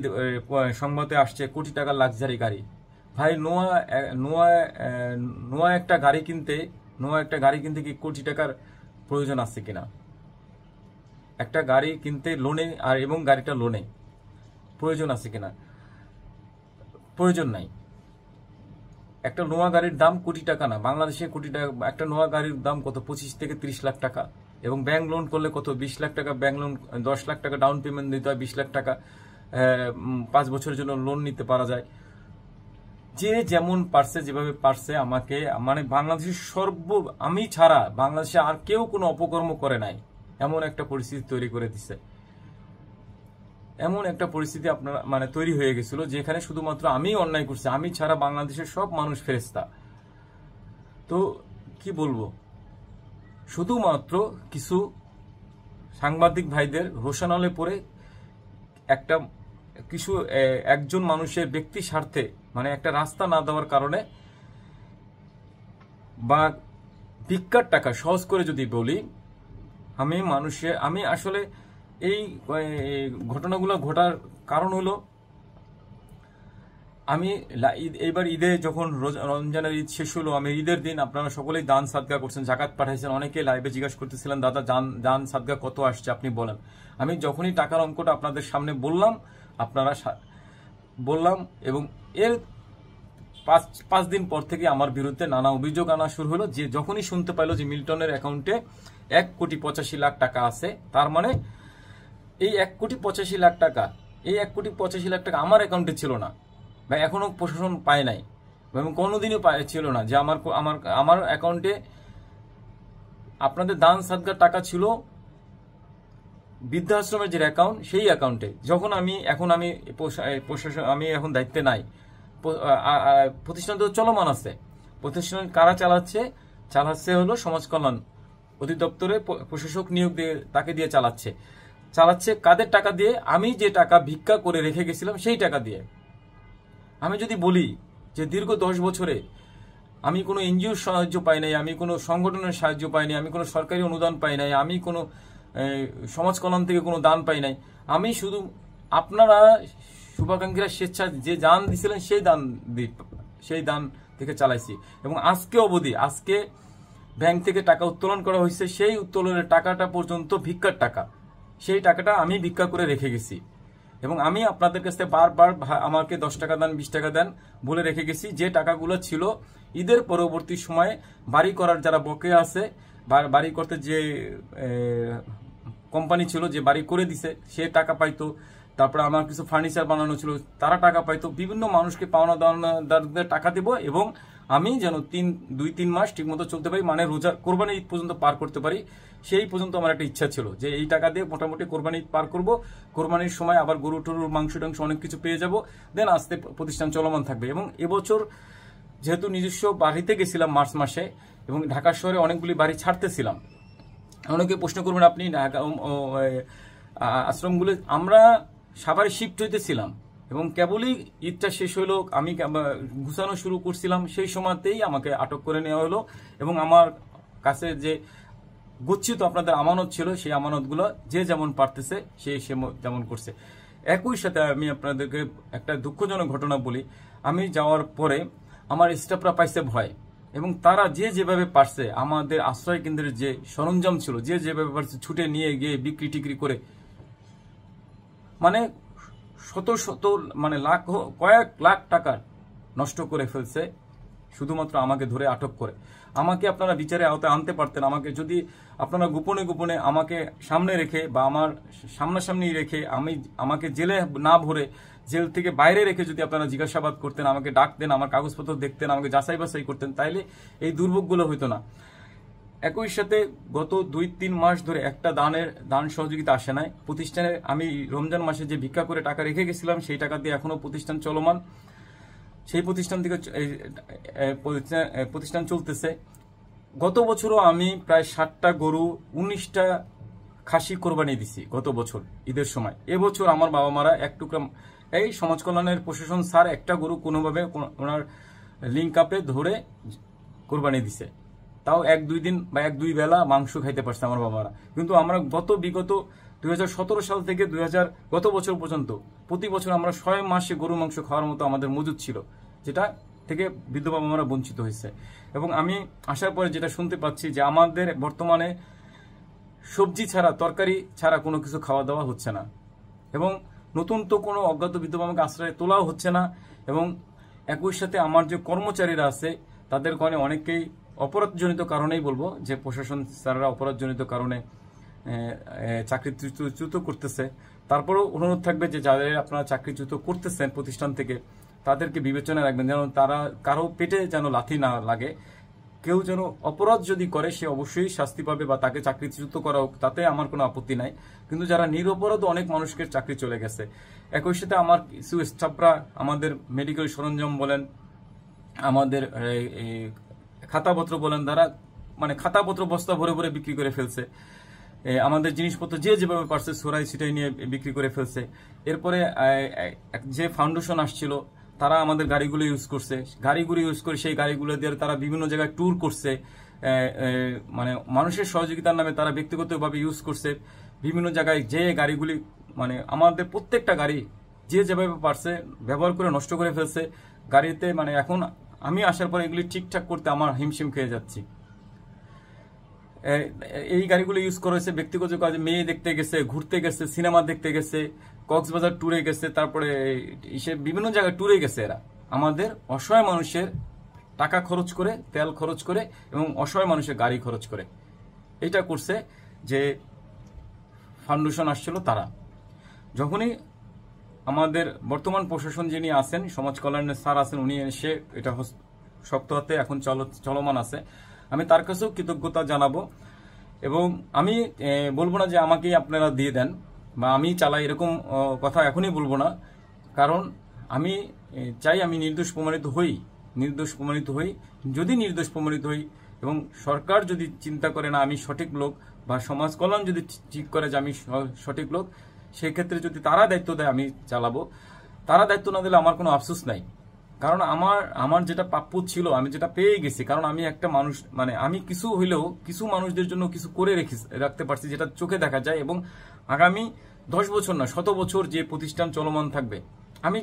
সংবাদে আসছে, কোটি টাকার লাক্সারি গাড়ি। ভাই নোয়া একটা গাড়ি কিনতে কি কোটি টাকার প্রয়োজন আছে কিনা? একটা গাড়ি কিনতে লোনে এবং গাড়িটা লোনে প্রয়োজন আছে কিনা? প্রয়োজন নাই। একটা নোয়া গাড়ির দাম কোটি টাকা না, বাংলাদেশে কোটি টাকা। একটা নোয়া গাড়ির দাম কত? 25 থেকে 30 লাখ টাকা। এবং ব্যাংক লোন করলে কত? 20 লাখ টাকা ব্যাংক লোন, 10 লাখ টাকা ডাউন পেমেন্ট দিতে হয়, 20 লাখ টাকা 5 বছরের জন্য লোন নিতে পারা যায়। যে যেমন পারছে, যেভাবে পারছে আমাকে মানে বাংলাদেশের আমি ছাড়া বাংলাদেশে আর কেউ কোনো অপকর্ম করে নাই, এমন একটা পরিস্থিতি তৈরি করে দিচ্ছে। এমন একটা পরিস্থিতি আপনারা মানে তৈরি হয়ে গেছিল, যেখানে শুধুমাত্র আমি অন্যায় করছি, আমি ছাড়া বাংলাদেশের সব মানুষ ফেরেশতা। তো কি বলবো, শুধুমাত্র কিছু সাংবাদিক ভাইদের রোশানলে পড়ে একজন মানুষের ব্যক্তি স্বার্থে মানে একটা রাস্তা না দেওয়ার কারণে বা ভিক্ষার টাকা, সহজ করে যদি বলি, আমি আসলে এই ঘটনাগুলো ঘটার কারণ হলো, আমি এইবার ঈদে যখন রমজানের ঈদ শেষ হলো, আমি ঈদের দিন আপনারা সকলেই দান সাদগা করছেন, জাকাত পাঠাইছেন। অনেকে লাইভে জিজ্ঞাসা করতেছিলেন, দাদা দান সাদগা কত আসছে আপনি বলেন। আমি যখনই টাকার অঙ্কটা আপনাদের সামনে বললাম এবং এর 5 দিন পর থেকে আমার বিরুদ্ধে নানা অভিযোগ আনা শুরু হলো। যে যখনই শুনতে পাইলো যে মিল্টনের অ্যাকাউন্টে 1,85,00,000 টাকা আছে, তার মানে এই 1,85,00,000 টাকা, এই 1,85,00,000 টাকা আমার অ্যাকাউন্টে ছিল না বা এখনো প্রশাসন পায় নাই এবং কোনোদিনও ছিল না যে আমার অ্যাকাউন্টে আপনাদের দান সাদগার টাকা ছিল বৃদ্ধাশ্রমের যে অ্যাকাউন্ট, সেই অ্যাকাউন্টে। যখন আমি প্রশাসন, আমি এখন দায়িত্বে নাই, প্রতিষ্ঠান তো চলমান আছে। প্রতিষ্ঠান কারা চালাচ্ছে হলো সমাজ কল্যাণ অধিদপ্তরে প্রশাসক নিয়োগ দিয়ে তাকে দিয়ে চালাচ্ছে কাদের টাকা দিয়ে? আমি যে টাকা ভিক্ষা করে রেখে গেছিলাম সেই টাকা দিয়ে। আমি যদি বলি যে দীর্ঘ 10 বছরে আমি কোনো এনজিওর সাহায্য পাই নাই, আমি কোনো সংগঠনের সাহায্য পাই নাই, আমি কোনো সরকারি অনুদান পাই নাই, আমি কোনো সমাজ কল্যাণ থেকে কোনো দান পাই নাই, আমি শুধু আপনারা শুভাকাঙ্ক্ষীরা স্বেচ্ছা যে দান দিছিলেন সেই দান থেকে চালাইছি। এবং আজকে ব্যাংক থেকে টাকা উত্তোলন করা হয়েছে, সেই উত্তোলনের টাকাটা পর্যন্ত ভিক্ষার টাকা, সেই টাকাটা আমি ভিক্ষা করে রেখে গেছি। এবং আমি আপনাদের কাছে বারবার আমাকে 10 টাকা দেন, 20 টাকা দেন বলে রেখে গেছি। যে টাকাগুলো ছিল ঈদের পরবর্তী সময়ে বাড়ি করার যারা বকেয়া আছে, বাড়ি করতে যে কোম্পানি ছিল যে বাড়ি করে দিছে, সে টাকা পাইতো, তারপরে আমার কিছু ফার্নিচার বানানো ছিল, তারা টাকা পাইতো। বিভিন্ন মানুষকে পাওনা দাওনাদারদের টাকা দেব এবং আমি যেন 2-3 মাস ঠিকমতো চলতে পারি, মানে রোজা কোরবানি ঈদ পর্যন্ত পার করতে পারি। সেই পর্যন্ত আমার একটা ইচ্ছা ছিল যে এই টাকা দিয়ে মোটামুটি কোরবানি ঈদ পার করব, কোরবানির সময় আবার গরু টরুর মাংস টাংস অনেক কিছু পেয়ে যাব, দেন আস্তে প্রতিষ্ঠান চলমান থাকবে। এবং এবছর যেহেতু নিজস্ব বাড়িতে গেছিলাম মার্চ মাসে এবং ঢাকা শহরে অনেকগুলি বাড়ি ছাড়তেছিলাম, অনেকে প্রশ্ন করবেন আপনি আশ্রমগুলো, আমরা সবাই শিফট হইতেছিলাম এবং কেবলই ঈদটা শেষ হইলো, আমি গুছানো শুরু করছিলাম, সেই সময়তেই আমাকে আটক করে নেওয়া হলো এবং আমার কাছে যে গচ্ছিত আপনাদের আমানত ছিল, সেই আমানতগুলো যে যেমন পারতেছে সে যেমন করছে। একই সাথে আমি আপনাদেরকে একটা দুঃখজনক ঘটনা বলি। আমি যাওয়ার পরে আমার স্টাফরা পাইছে ভয় এবং তারা যে যেভাবে পারছে আমাদের আশ্রয় কেন্দ্রের যে সরঞ্জাম ছিল, যে যেভাবে পারছে ছুটে নিয়ে গিয়ে বিক্রি টিক্রি করে, মানে শত শত মানে কয়েক লাখ টাকা নষ্ট করে ফেলছে শুধুমাত্র আমাকে ধরে আটক করে। আমাকে আপনারা বিচারে আওতায় আনতে পারতেন, আমাকে যদি আপনারা গোপনে গোপনে আমাকে সামনে রেখে বা আমার সামনাসামনি রেখে আমাকে জেলে না ভরে জেল থেকে বাইরে রেখে যদি আপনারা জিজ্ঞাসাবাদ করতেন, আমাকে ডাকতেন, আমার কাগজপত্র দেখতেন, আমাকে যাচাই বাছাই করতেন, তাইলে এই দুর্ভোগগুলো হইতো না। একই সাথে গত 2-3 মাস ধরে একটা দান সহযোগিতা আসে নাই প্রতিষ্ঠানে। আমি রমজান মাসে যে ভিক্ষা করে টাকা রেখে গেছিলাম সেই টাকা দিয়ে এখনো প্রতিষ্ঠান চলমান, সেই প্রতিষ্ঠান থেকে প্রতিষ্ঠান চলতেছে। গত বছরও আমি প্রায় 60টা গরু 19টা খাসি কোরবানি দিছি গত বছর ঈদের সময়। এবছর আমার বাবা মারা এক টুকরা এই সমাজ কল্যাণের প্রশাসন স্যার একটা গরু কোনোভাবে ওনার লিঙ্ক আপে ধরে কোরবানি দিছে, তাও 1-2 দিন বা 1-2 বেলা মাংস খাইতে পারছে আমার বাবারা। কিন্তু আমরা বিগত 2017 সাল থেকে গত বছর পর্যন্ত প্রতি বছর আমরা 6 মাসে গরু মাংস খাওয়ার মতো আমাদের মজুদ ছিল, যেটা থেকে বৃদ্ধ বাবা মারা বঞ্চিত হয়েছে। এবং আমি আসার পরে যেটা শুনতে পাচ্ছি যে আমাদের বর্তমানে সবজি ছাড়া, তরকারি ছাড়া কোনো কিছু খাওয়া দাওয়া হচ্ছে না এবং নতুন তো কোনো অজ্ঞাত বৃদ্ধ বাবাকে আশ্রয় তোলাও হচ্ছে না। এবং একই সাথে আমার যে কর্মচারীরা আছে তাদের কারণে অনেকেই অপরাধজনিত কারণেই বলবো যে প্রশাসন স্যাররা অপরাধজনিত কারণে চাকরিচ্যুত করতেছে। তারপরেও অনুরোধ থাকবে যে যাদের আপনারা চাকরিচ্যুত করতেছেন প্রতিষ্ঠান থেকে তাদেরকে বিবেচনায় রাখবেন, যেন তারা কারো পেটে যেন লাথি না লাগে। কেউ যেন অপরাধ যদি করে সে অবশ্যই শাস্তি পাবে বা তাকে চাকরিচ্যুত করা হোক, তাতে আমার কোনো আপত্তি নাই। কিন্তু যারা নিরপরাধ অনেক মানুষকে চাকরি চলে গেছে। একই সাথে আমার কিছু স্টাফরা আমাদের মেডিকেল সরঞ্জাম বলেন, আমাদের খাতাপত্র বলেন, তারা মানে খাতাপত্র বস্তা ভরে ভরে বিক্রি করে ফেলছে। আমাদের জিনিসপত্র যে যেভাবে পারছে সরাই ছিটাই নিয়ে বিক্রি করে ফেলছে। এরপরে যে ফাউন্ডেশন আসছিল তারা আমাদের গাড়িগুলো ইউজ করছে, গাড়িগুলো ইউজ করে সেই গাড়িগুলো দিয়ে তারা বিভিন্ন জায়গায় ট্যুর করছে, মানে মানুষের সহযোগিতার নামে তারা ব্যক্তিগতভাবে ইউজ করছে বিভিন্ন জায়গায়। যে গাড়িগুলি মানে আমাদের প্রত্যেকটা গাড়ি যে যেভাবে পারছে ব্যবহার করে নষ্ট করে ফেলছে গাড়িতে। মানে এখন আমি আসার পর এগুলি ঠিকঠাক করতে আমার হিমশিম খেয়ে যাচ্ছি। এই গাড়িগুলো ইউজ করা হয়েছে ব্যক্তিগত কাজে, মেয়ে দেখতে গেছে, ঘুরতে গেছে, সিনেমা দেখতে গেছে, কক্সবাজার ট্যুরে গেছে, তারপরে বিভিন্ন জায়গায় ট্যুরে গেছে। এরা আমাদের অসহায় মানুষের টাকা খরচ করে, তেল খরচ করে এবং অসহায় মানুষের গাড়ি খরচ করে এটা করছে। যে ফাউন্ডেশন আসছিল তারা যখনই আমাদের বর্তমান প্রশাসন যিনি আছেন, সমাজ কল্যাণের স্যার আছেন, উনি এসে এটা শক্ত হাতে এখন চলমান আছে। আমি তার কাছেও কৃতজ্ঞতা জানাবো এবং আমি বলবো না যে আমাকেই আপনারা দিয়ে দেন বা আমি চালাই, এরকম কথা এখনই বলবো না। কারণ আমি চাই আমি নির্দোষ প্রমাণিত হই। যদি নির্দোষ প্রমাণিত হই এবং সরকার যদি চিন্তা করে না আমি সঠিক লোক বা সমাজ কল্যাণ যদি ঠিক করে যে আমি সঠিক লোক, সেক্ষেত্রে যদি তারা দায়িত্ব দেয় আমি চালাবো। তারা দায়িত্ব না দিলে আমার কোনো আফসোস নাই, কারণ আমার যেটা প্রাপ্য ছিল আমি যেটা পেয়ে গেছি। কারণ আমি একটা মানুষ, মানে আমি কিছু হইলেও কিছু মানুষদের জন্য কিছু করে রাখতে পারছি যেটা চোখে দেখা যায়। এবং আগামী 10 বছর না 100 বছর যে প্রতিষ্ঠান চলমান থাকবে, আমি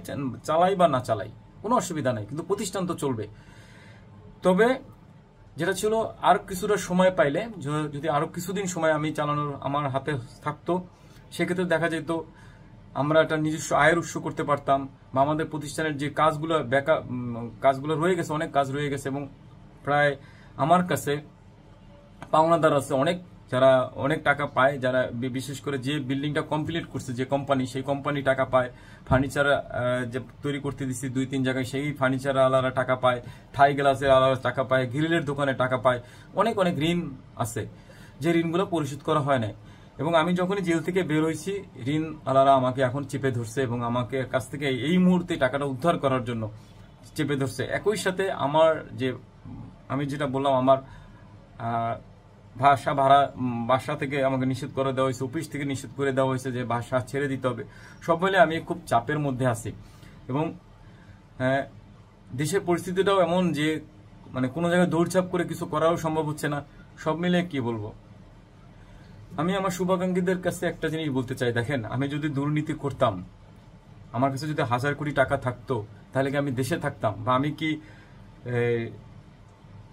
চালাই বা না চালাই কোনো অসুবিধা নাই, কিন্তু প্রতিষ্ঠান তো চলবে। তবে যেটা ছিল আর কিছুটা সময় পাইলে, যদি আরো কিছুদিন সময় আমি চালানোর আমার হাতে থাকতো, সেক্ষেত্রে দেখা যেত আমরা একটা নিজস্ব আয়ের উৎস করতে পারতাম বা আমাদের প্রতিষ্ঠানের যে কাজগুলো রয়ে গেছে, অনেক কাজ রয়ে গেছে এবং প্রায় আমার কাছে পাওনাদার আছে, অনেক যারা অনেক টাকা পায়, যারা বিশেষ করে যে বিল্ডিংটা কমপ্লিট করছে যে কোম্পানি, সেই কোম্পানি টাকা পায়। ফার্নিচার যে তৈরি করতে দিচ্ছি 2-3 জায়গায়, সেই ফার্নিচার আলাদা টাকা পায়, থাই গ্লাসের আলাদা টাকা পায়, গ্রিলের দোকানে টাকা পায়। অনেক অনেক ঋণ আছে, যে ঋণগুলো পরিশোধ করা হয় না। এবং আমি যখনই জেল থেকে বের হয়েছি, ঋণ আলাদা আমাকে এখন চেপে ধরছে এবং আমাকে কাছ থেকে এই মুহূর্তে টাকাটা উদ্ধার করার জন্য চেপে ধরছে। একই সাথে আমার যে আমি যেটা বললাম, আমার বাসা থেকে আমাকে নিষেধ করে দেওয়া হয়েছে, অফিস থেকে নিষেধ করে দেওয়া হয়েছে যে বাসা ছেড়ে দিতে হবে। সব মিলে আমি খুব চাপের মধ্যে আছি এবং দেশের পরিস্থিতিটাও এমন যে মানে কোনো জায়গায় দৌড়ঝাঁপ করে কিছু করাও সম্ভব হচ্ছে না। সব মিলে কি বলবো, আমি আমার শুভাকাঙ্ক্ষীদের কাছে একটা জিনিস বলতে চাই, দেখেন আমি যদি দুর্নীতি করতাম, আমার কাছে যদি 1000 কোটি টাকা থাকতো, তাহলে কি আমি দেশে থাকতাম, বা আমি কি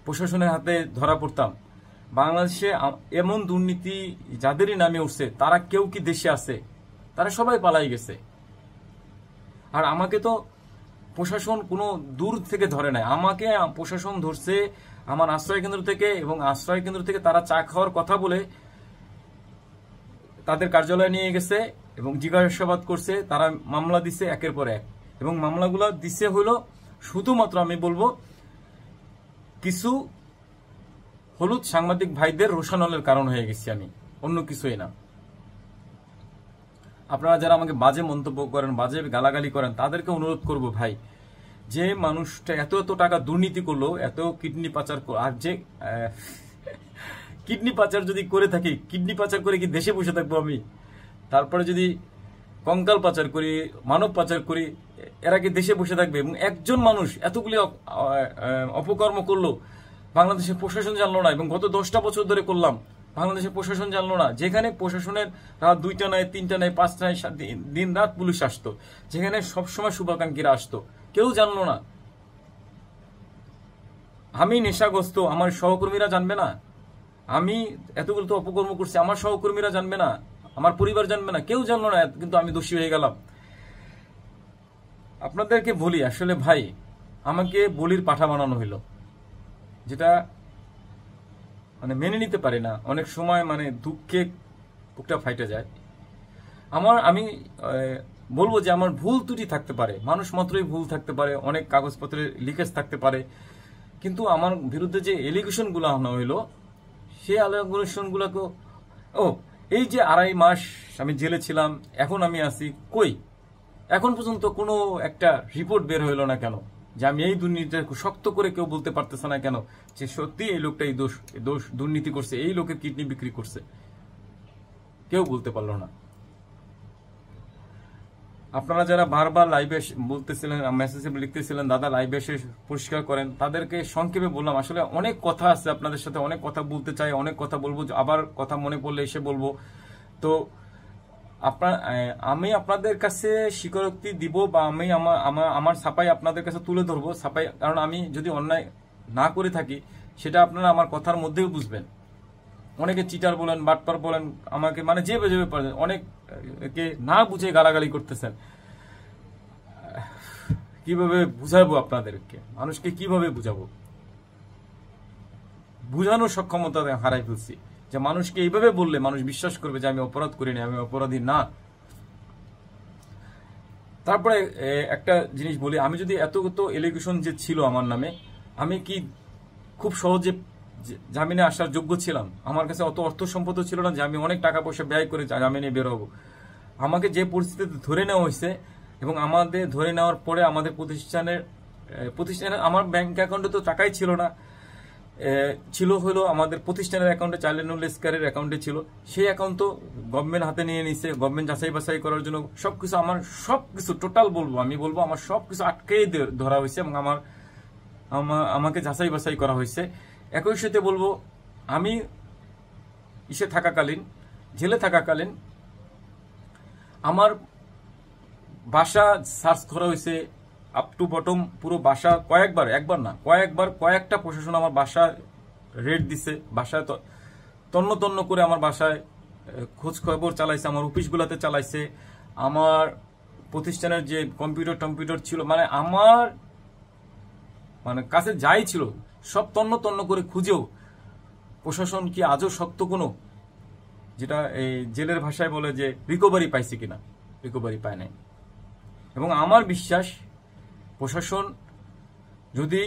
প্রশাসনের হাতে ধরা পড়তাম? বাংলাদেশে এমন দুর্নীতি যাদেরই নামে উঠছে, তারা কেউ কি দেশে আছে? তারা সবাই পালাই গেছে। আর আমাকে তো প্রশাসন কোনো দূর থেকে ধরে নাই, আমাকে প্রশাসন ধরছে আমার আশ্রয় কেন্দ্র থেকে, এবং আশ্রয় কেন্দ্র থেকে তারা চা খাওয়ার কথা বলে তাদের কার্যালয়ে নিয়ে গেছে এবং জিজ্ঞাসাবাদ করছে। তারা মামলা দিছে একের পর এক, এবং মামলাগুলো দিছে হলো শুধুমাত্র আমি বলবো কিছু হলুদ সাংবাদিক ভাইদের রোষানলের কারণ হয়ে গেছি আমি, অন্য কিছুই না। আপনারা যারা আমাকে বাজে মন্তব্য করেন, বাজে গালাগালি করেন, তাদেরকে অনুরোধ করব, ভাই যে মানুষটা এত এত টাকা দুর্নীতি করলো, এত কিডনি পাচার, আর যে কিডনি পাচার যদি করে থাকি, কিডনি পাচার করে কি দেশে বসে থাকবো আমি? তারপরে যদি কঙ্কাল পাচার করি, মানব পাচার করি, এরা কি দেশে বসে থাকবে? এবং একজন মানুষ এতগুলি অপকর্ম করলো, বাংলাদেশের প্রশাসন জানলো না। এবং গত 10টা বছর ধরে করলাম, বাংলাদেশের প্রশাসন জানলো না। যেখানে প্রশাসনের রাত 2টা নয়, 3টা নয়, 5টা নয়, দিন রাত পুলিশ আসতো, যেখানে সবসময় শুভাকাঙ্ক্ষীরা আসতো, কেউ জানলো না। আমি নেশাগ্রস্ত, আমার সহকর্মীরা জানবে না? আমি এতগুলো তো অপকর্ম করছি, আমার সহকর্মীরা জানবে না? আমার পরিবার জানবে না? কেউ জানলো না, কিন্তু আমি দোষী হয়ে গেলাম। আপনাদেরকে বলি, আসলে ভাই আমাকে বলির পাঠা বানানো হইলো, যেটা মানে মেনে নিতে পারি না। অনেক সময় মানে দুঃখে বুকটা ফাইটে যায়। আমি বলবো যে আমার ভুল ত্রুটি থাকতে পারে, মানুষ মাত্রই ভুল থাকতে পারে, অনেক কাগজপত্রের লিকেজ থাকতে পারে, কিন্তু আমার বিরুদ্ধে যে এলিগেশন গুলো আনা হইলো, সেই এলিগেশন গুলাকে এই যে 2.5 মাস আমি জেলে ছিলাম, এখন আমি আছি কই? এখন পর্যন্ত কোনো একটা রিপোর্ট বের হইলো না কেন? যে আমি এই দুর্নীতি শক্ত করে কেউ বলতে পারতেছে না কেন যে সত্যি এই লোকটা এই দোষ দুর্নীতি করছে, এই লোকের কিডনি বিক্রি করছে? কেউ বলতে পারলো না। আপনারা যারা বারবার লাইভে বলতেছিলেন, মেসেজে লিখতেছিলেন, দাদা লাইভে এসে পরিষ্কার করেন, তাদেরকে সংক্ষেপে বললাম, আসলে অনেক কথা আছে আপনাদের সাথে, অনেক কথা বলতে চাই, অনেক কথা বলবো, আবার কথা মনে পড়লে এসে বলবো। তো আমি আপনাদের কাছে স্বীকারোক্তি দিব, বা আমি আমার ছাপাই আপনাদের কাছে তুলে ধরবো ছাপাই, কারণ আমি যদি অন্যায় না করে থাকি সেটা আপনারা আমার কথার মধ্যেও বুঝবেন। অনেকে চিটার বলেন, বাটপার বলেন, আমাকে মানে যে বেজে পারেন, অনেকে না বুঝে গালাগালি করতেছেন। কিভাবে বুঝাবো আপনাদেরকে? মানুষকে কিভাবে বুঝাবো? বুঝানোর সক্ষমতা হারাই ফেলছি, যে মানুষকে এইভাবে বললে মানুষ বিশ্বাস করবে যে আমি অপরাধ করিনি, আমি অপরাধী না। তারপরে একটা জিনিস বলি, আমি যদি এত এলিগেশন যে ছিল আমার নামে, আমি কি খুব সহজে জামিনে আসার যোগ্য ছিলাম? আমার কাছে অত অর্থ সম্পদ ছিল না যে আমি অনেক টাকা পয়সা ব্যয় করে জামিনে বেরোবো। আমাকে যে পরিস্থিতিতে ধরে নেওয়া হয়েছে, এবং আমাদের ধরে নেওয়ার পরে আমাদের প্রতিষ্ঠানের আমার ব্যাংক অ্যাকাউন্টে তো টাকাই ছিল না, ছিল হলো আমাদের প্রতিষ্ঠানের অ্যাকাউন্টে, চাইল্ড স্কারের অ্যাকাউন্টে ছিল। সেই অ্যাকাউন্ট তো গভর্নমেন্ট হাতে নিয়ে নিছে, গভর্নমেন্ট যাচাই বাছাই করার জন্য সবকিছু, আমার সবকিছু টোটাল আমি বলবো আমার সবকিছু আটকেই ধরা হয়েছে, এবং আমাকে যাচাই বাছাই করা হয়েছে। একই সাথে বলবো, আমি জেলে থাকাকালীন আমার বাসা সার্চ করা হয়েছে, আপ টু বটম পুরো বাসা একবার না কয়েকটা প্রশাসন আমার বাসা রেড দিছে, বাসায় তন্ন করে আমার বাসায় খোঁজ খবর চালাইছে, আমার অফিসগুলোতে চালাইছে, আমার প্রতিষ্ঠানের যে কম্পিউটার ছিল, মানে আমার কাছে যাই ছিল সব তন্ন করে খুঁজেও প্রশাসন কি আজও শক্ত কোনো যেটা এই জেলের ভাষায় বলে যে রিকভারি পাইছে কিনা, রিকভারি পায় নাই। এবং আমার বিশ্বাস প্রশাসন যদি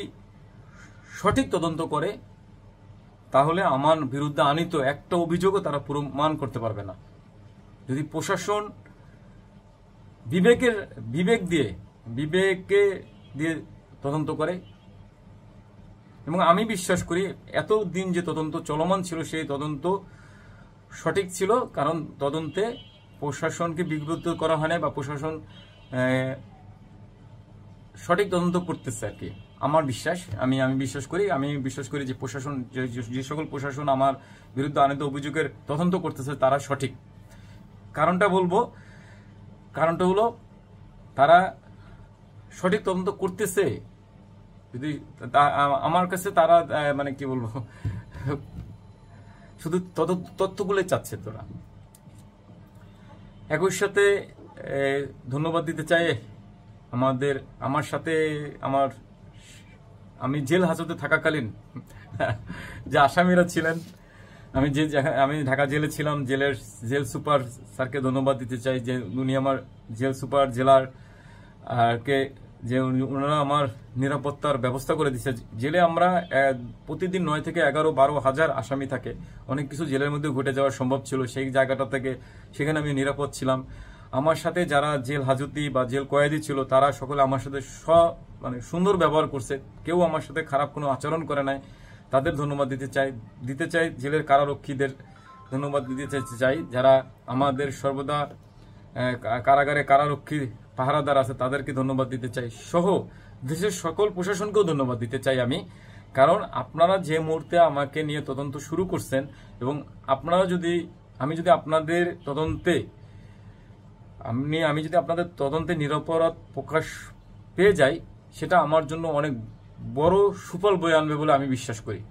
সঠিক তদন্ত করে তাহলে আমার বিরুদ্ধে আনিত একটা অভিযোগও তারা প্রমাণ করতে পারবে না। যদি প্রশাসন বিবেকে দিয়ে তদন্ত করে, এবং আমি বিশ্বাস করি এতদিন যে তদন্ত চলমান ছিল সেই তদন্ত সঠিক ছিল, কারণ তদন্তে প্রশাসনকে বিব্রত করা হয় না বা প্রশাসন সঠিক তদন্ত করতেছে আর কি। আমার বিশ্বাস, আমি বিশ্বাস করি যে প্রশাসন, যে সকল প্রশাসন আমার বিরুদ্ধে আনিত অভিযোগের তদন্ত করতেছে তারা সঠিক। কারণটা হলো তারা সঠিক তদন্ত করতেছে। যদি আমার কাছে তারা মানে কি বলবো, শুধু তথ্যগুলো চাচ্ছে তোরা। একই সাথে ধন্যবাদ দিতে চাই আমার সাথে আমি জেল হাজতে থাকাকালীন যে আসামিরা ছিলেন, আমি ঢাকা জেলে ছিলাম, জেল সুপার স্যারকে ধন্যবাদ দিতে চাই যে উনি আমার জেল সুপার জেলার যে ওনারা আমার নিরাপত্তার ব্যবস্থা করে দিচ্ছে। জেলে আমরা প্রতিদিন 9 থেকে 11-12 হাজার আসামি থাকে, অনেক কিছু জেলের মধ্যে ঘটে যাওয়া সম্ভব ছিল, সেই জায়গাটা থেকে সেখানে আমি নিরাপদ ছিলাম। আমার সাথে যারা জেল হাজতি বা জেল কয়েদি ছিল তারা সকলে আমার সাথে মানে সুন্দর ব্যবহার করছে, কেউ আমার সাথে খারাপ কোনো আচরণ করে নাই, তাদের ধন্যবাদ দিতে চাই। জেলের কারারক্ষীদের ধন্যবাদ দিতে চাই, যারা আমাদের সর্বদা কারাগারে কারারক্ষী পাহারাদার আছে তাদেরকে ধন্যবাদ দিতে চাই, সহ দেশের সকল প্রশাসনকেও ধন্যবাদ দিতে চাই আমি। কারণ আপনারা যে মুহূর্তে আমাকে নিয়ে তদন্ত শুরু করছেন এবং আমি যদি আপনাদের তদন্তে নিরপরাধ প্রকাশ পেয়ে যাই, সেটা আমার জন্য অনেক বড় সুফল বয়ে আনবে বলে আমি বিশ্বাস করি।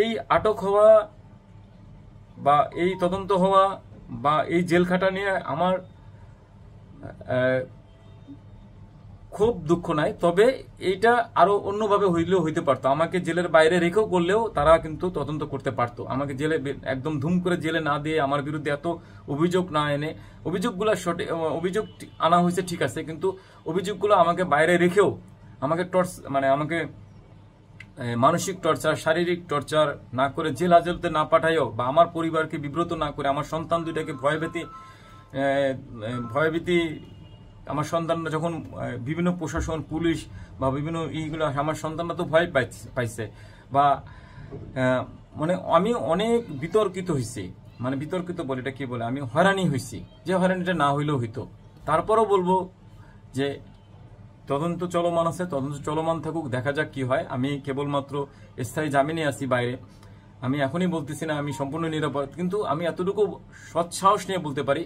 এই আটক হওয়া বা এই তদন্ত হওয়া বা এই জেল খাটা নিয়ে আমার খুব দুঃখ নাই, তবে এইটা আরো অন্যভাবে হইলেও হইতে পারতো। আমাকে জেলের বাইরে রেখেও করলেও তারা কিন্তু তদন্ত করতে পারতো। আমাকে জেলে একদম ধুম করে জেলে না দিয়ে আমার বিরুদ্ধে এত অভিযোগ না এনে, অভিযোগ আনা হয়েছে ঠিক আছে, কিন্তু অভিযোগগুলো আমাকে বাইরে রেখেও আমাকে আমাকে মানসিক টর্চার, শারীরিক টর্চার না করে জেল হাজতে না পাঠাইও বা আমার পরিবারকে বিব্রত না করে, আমার সন্তান দুইটাকে ভয়ভীতি আমার সন্তানরা যখন বিভিন্ন প্রশাসন, পুলিশ বা বিভিন্ন এইগুলো, আমার সন্তানরা তো ভয় পাইছে বা মানে আমি অনেক বিতর্কিত হয়েছি, মানে বিতর্কিত বলে এটা কি বলে, আমি হয়রানি হয়েছি, যে হয়রানিটা না হইলেও হইতো। তারপরও বলবো যে তদন্ত চলমান আছে, তদন্ত চলমান থাকুক, দেখা যাক কি হয়। আমি কেবলমাত্র স্থায়ী জামিনে আছি বাইরে, আমি এখনই বলতেছি না আমি সম্পূর্ণ নিরাপদ, কিন্তু আমি এতটুকু সৎসাহস নিয়ে বলতে পারি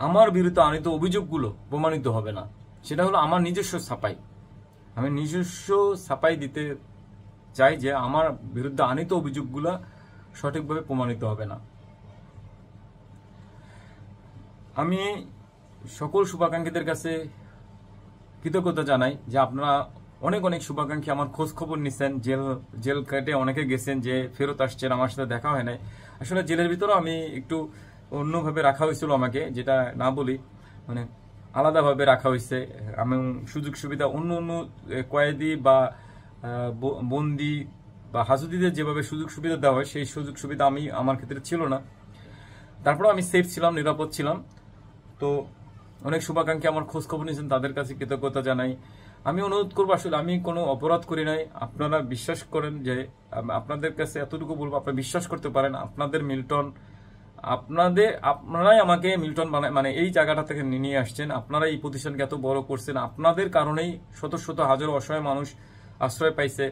আমার বিরুদ্ধে আনিত অভিযোগগুলো প্রমাণিত হবে না। সেটা হলো আমার নিজস্ব ছাপাই। আমি নিজস্ব ছাপাই দিতে চাই যে আমার বিরুদ্ধে আনিত অভিযোগগুলো সঠিকভাবে প্রমাণিত হবে না। আমি সকল শুভাকাঙ্ক্ষীদের কাছে কৃতজ্ঞতা জানাই যে আপনারা অনেক শুভাকাঙ্ক্ষী আমার খোঁজ খবর নিচ্ছেন, জেল কেটে অনেকে গেছেন, যে ফেরত আসছেন, আমার সাথে দেখা হয় নাই। আসলে জেলের ভিতরেও আমি একটু অন্যভাবে রাখা হয়েছিল আমাকে, যেটা না বলি মানে আলাদাভাবে রাখা হয়েছে। আমি সুযোগ সুবিধা অন্য কয়েদি বা বন্দি বা হাজুদিদের যেভাবে সুযোগ সুবিধা দেওয়া হয় সেই সুযোগ সুবিধা আমার ক্ষেত্রে ছিল না। তারপরে আমি সেফ ছিলাম, নিরাপদ ছিলাম। তো অনেক শুভাকাঙ্ক্ষী আমার খোঁজ খবর নিয়েছেন, তাদের কাছে কৃতজ্ঞতা জানাই। আমি অনুরোধ করবো, আসলে আমি কোনো অপরাধ করি নাই, আপনারা বিশ্বাস করেন যে আপনাদের কাছে এতটুকু বলবো, আপনারা বিশ্বাস করতে পারেন আপনাদের মিল্টন, আপনারাই আমাকে মিল্টন মানে এই জায়গাটা থেকে নিয়ে আসছেন, আপনারা এই প্রতিষ্ঠানকে এত বড় করছেন, আপনাদের কারণেই শত শত হাজার অসহায় মানুষ আশ্রয় পাইছে,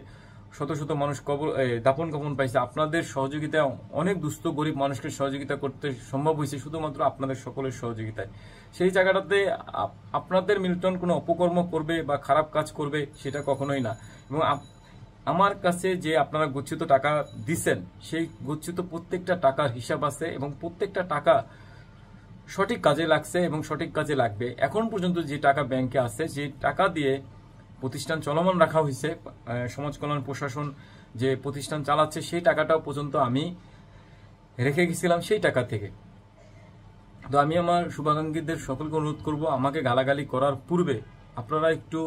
শত শত মানুষ দাপন কাপন পাইছে। আপনাদের সহযোগিতায় অনেক দুস্থ গরিব মানুষকে সহযোগিতা করতে সম্ভব হয়েছে শুধুমাত্র আপনাদের সকলের সহযোগিতায়। সেই জায়গাটাতে আপনাদের মিল্টন কোনো অপকর্ম করবে বা খারাপ কাজ করবে সেটা কখনোই না। এবং আমার কাছে যে আপনারা গচ্ছিত টাকা দিচ্ছেন, সেই গচ্ছিত প্রত্যেকটা টাকার হিসাব আছে এবং প্রত্যেকটা টাকা সঠিক কাজে লাগছে এবং সঠিক কাজে লাগবে। এখন পর্যন্ত যে টাকা ব্যাংকে আছে, যে টাকা দিয়ে প্রতিষ্ঠান চলমান রাখা হয়েছে, সমাজ কল্যাণ প্রশাসন যে প্রতিষ্ঠান চালাচ্ছে, সেই টাকাটাও পর্যন্ত আমি রেখে গেছিলাম সেই টাকা থেকে। তো আমি আমার শুভাকাঙ্ক্ষীদের সকলকে অনুরোধ করব, আমাকে গালাগালি করার পূর্বে আপনারা একটু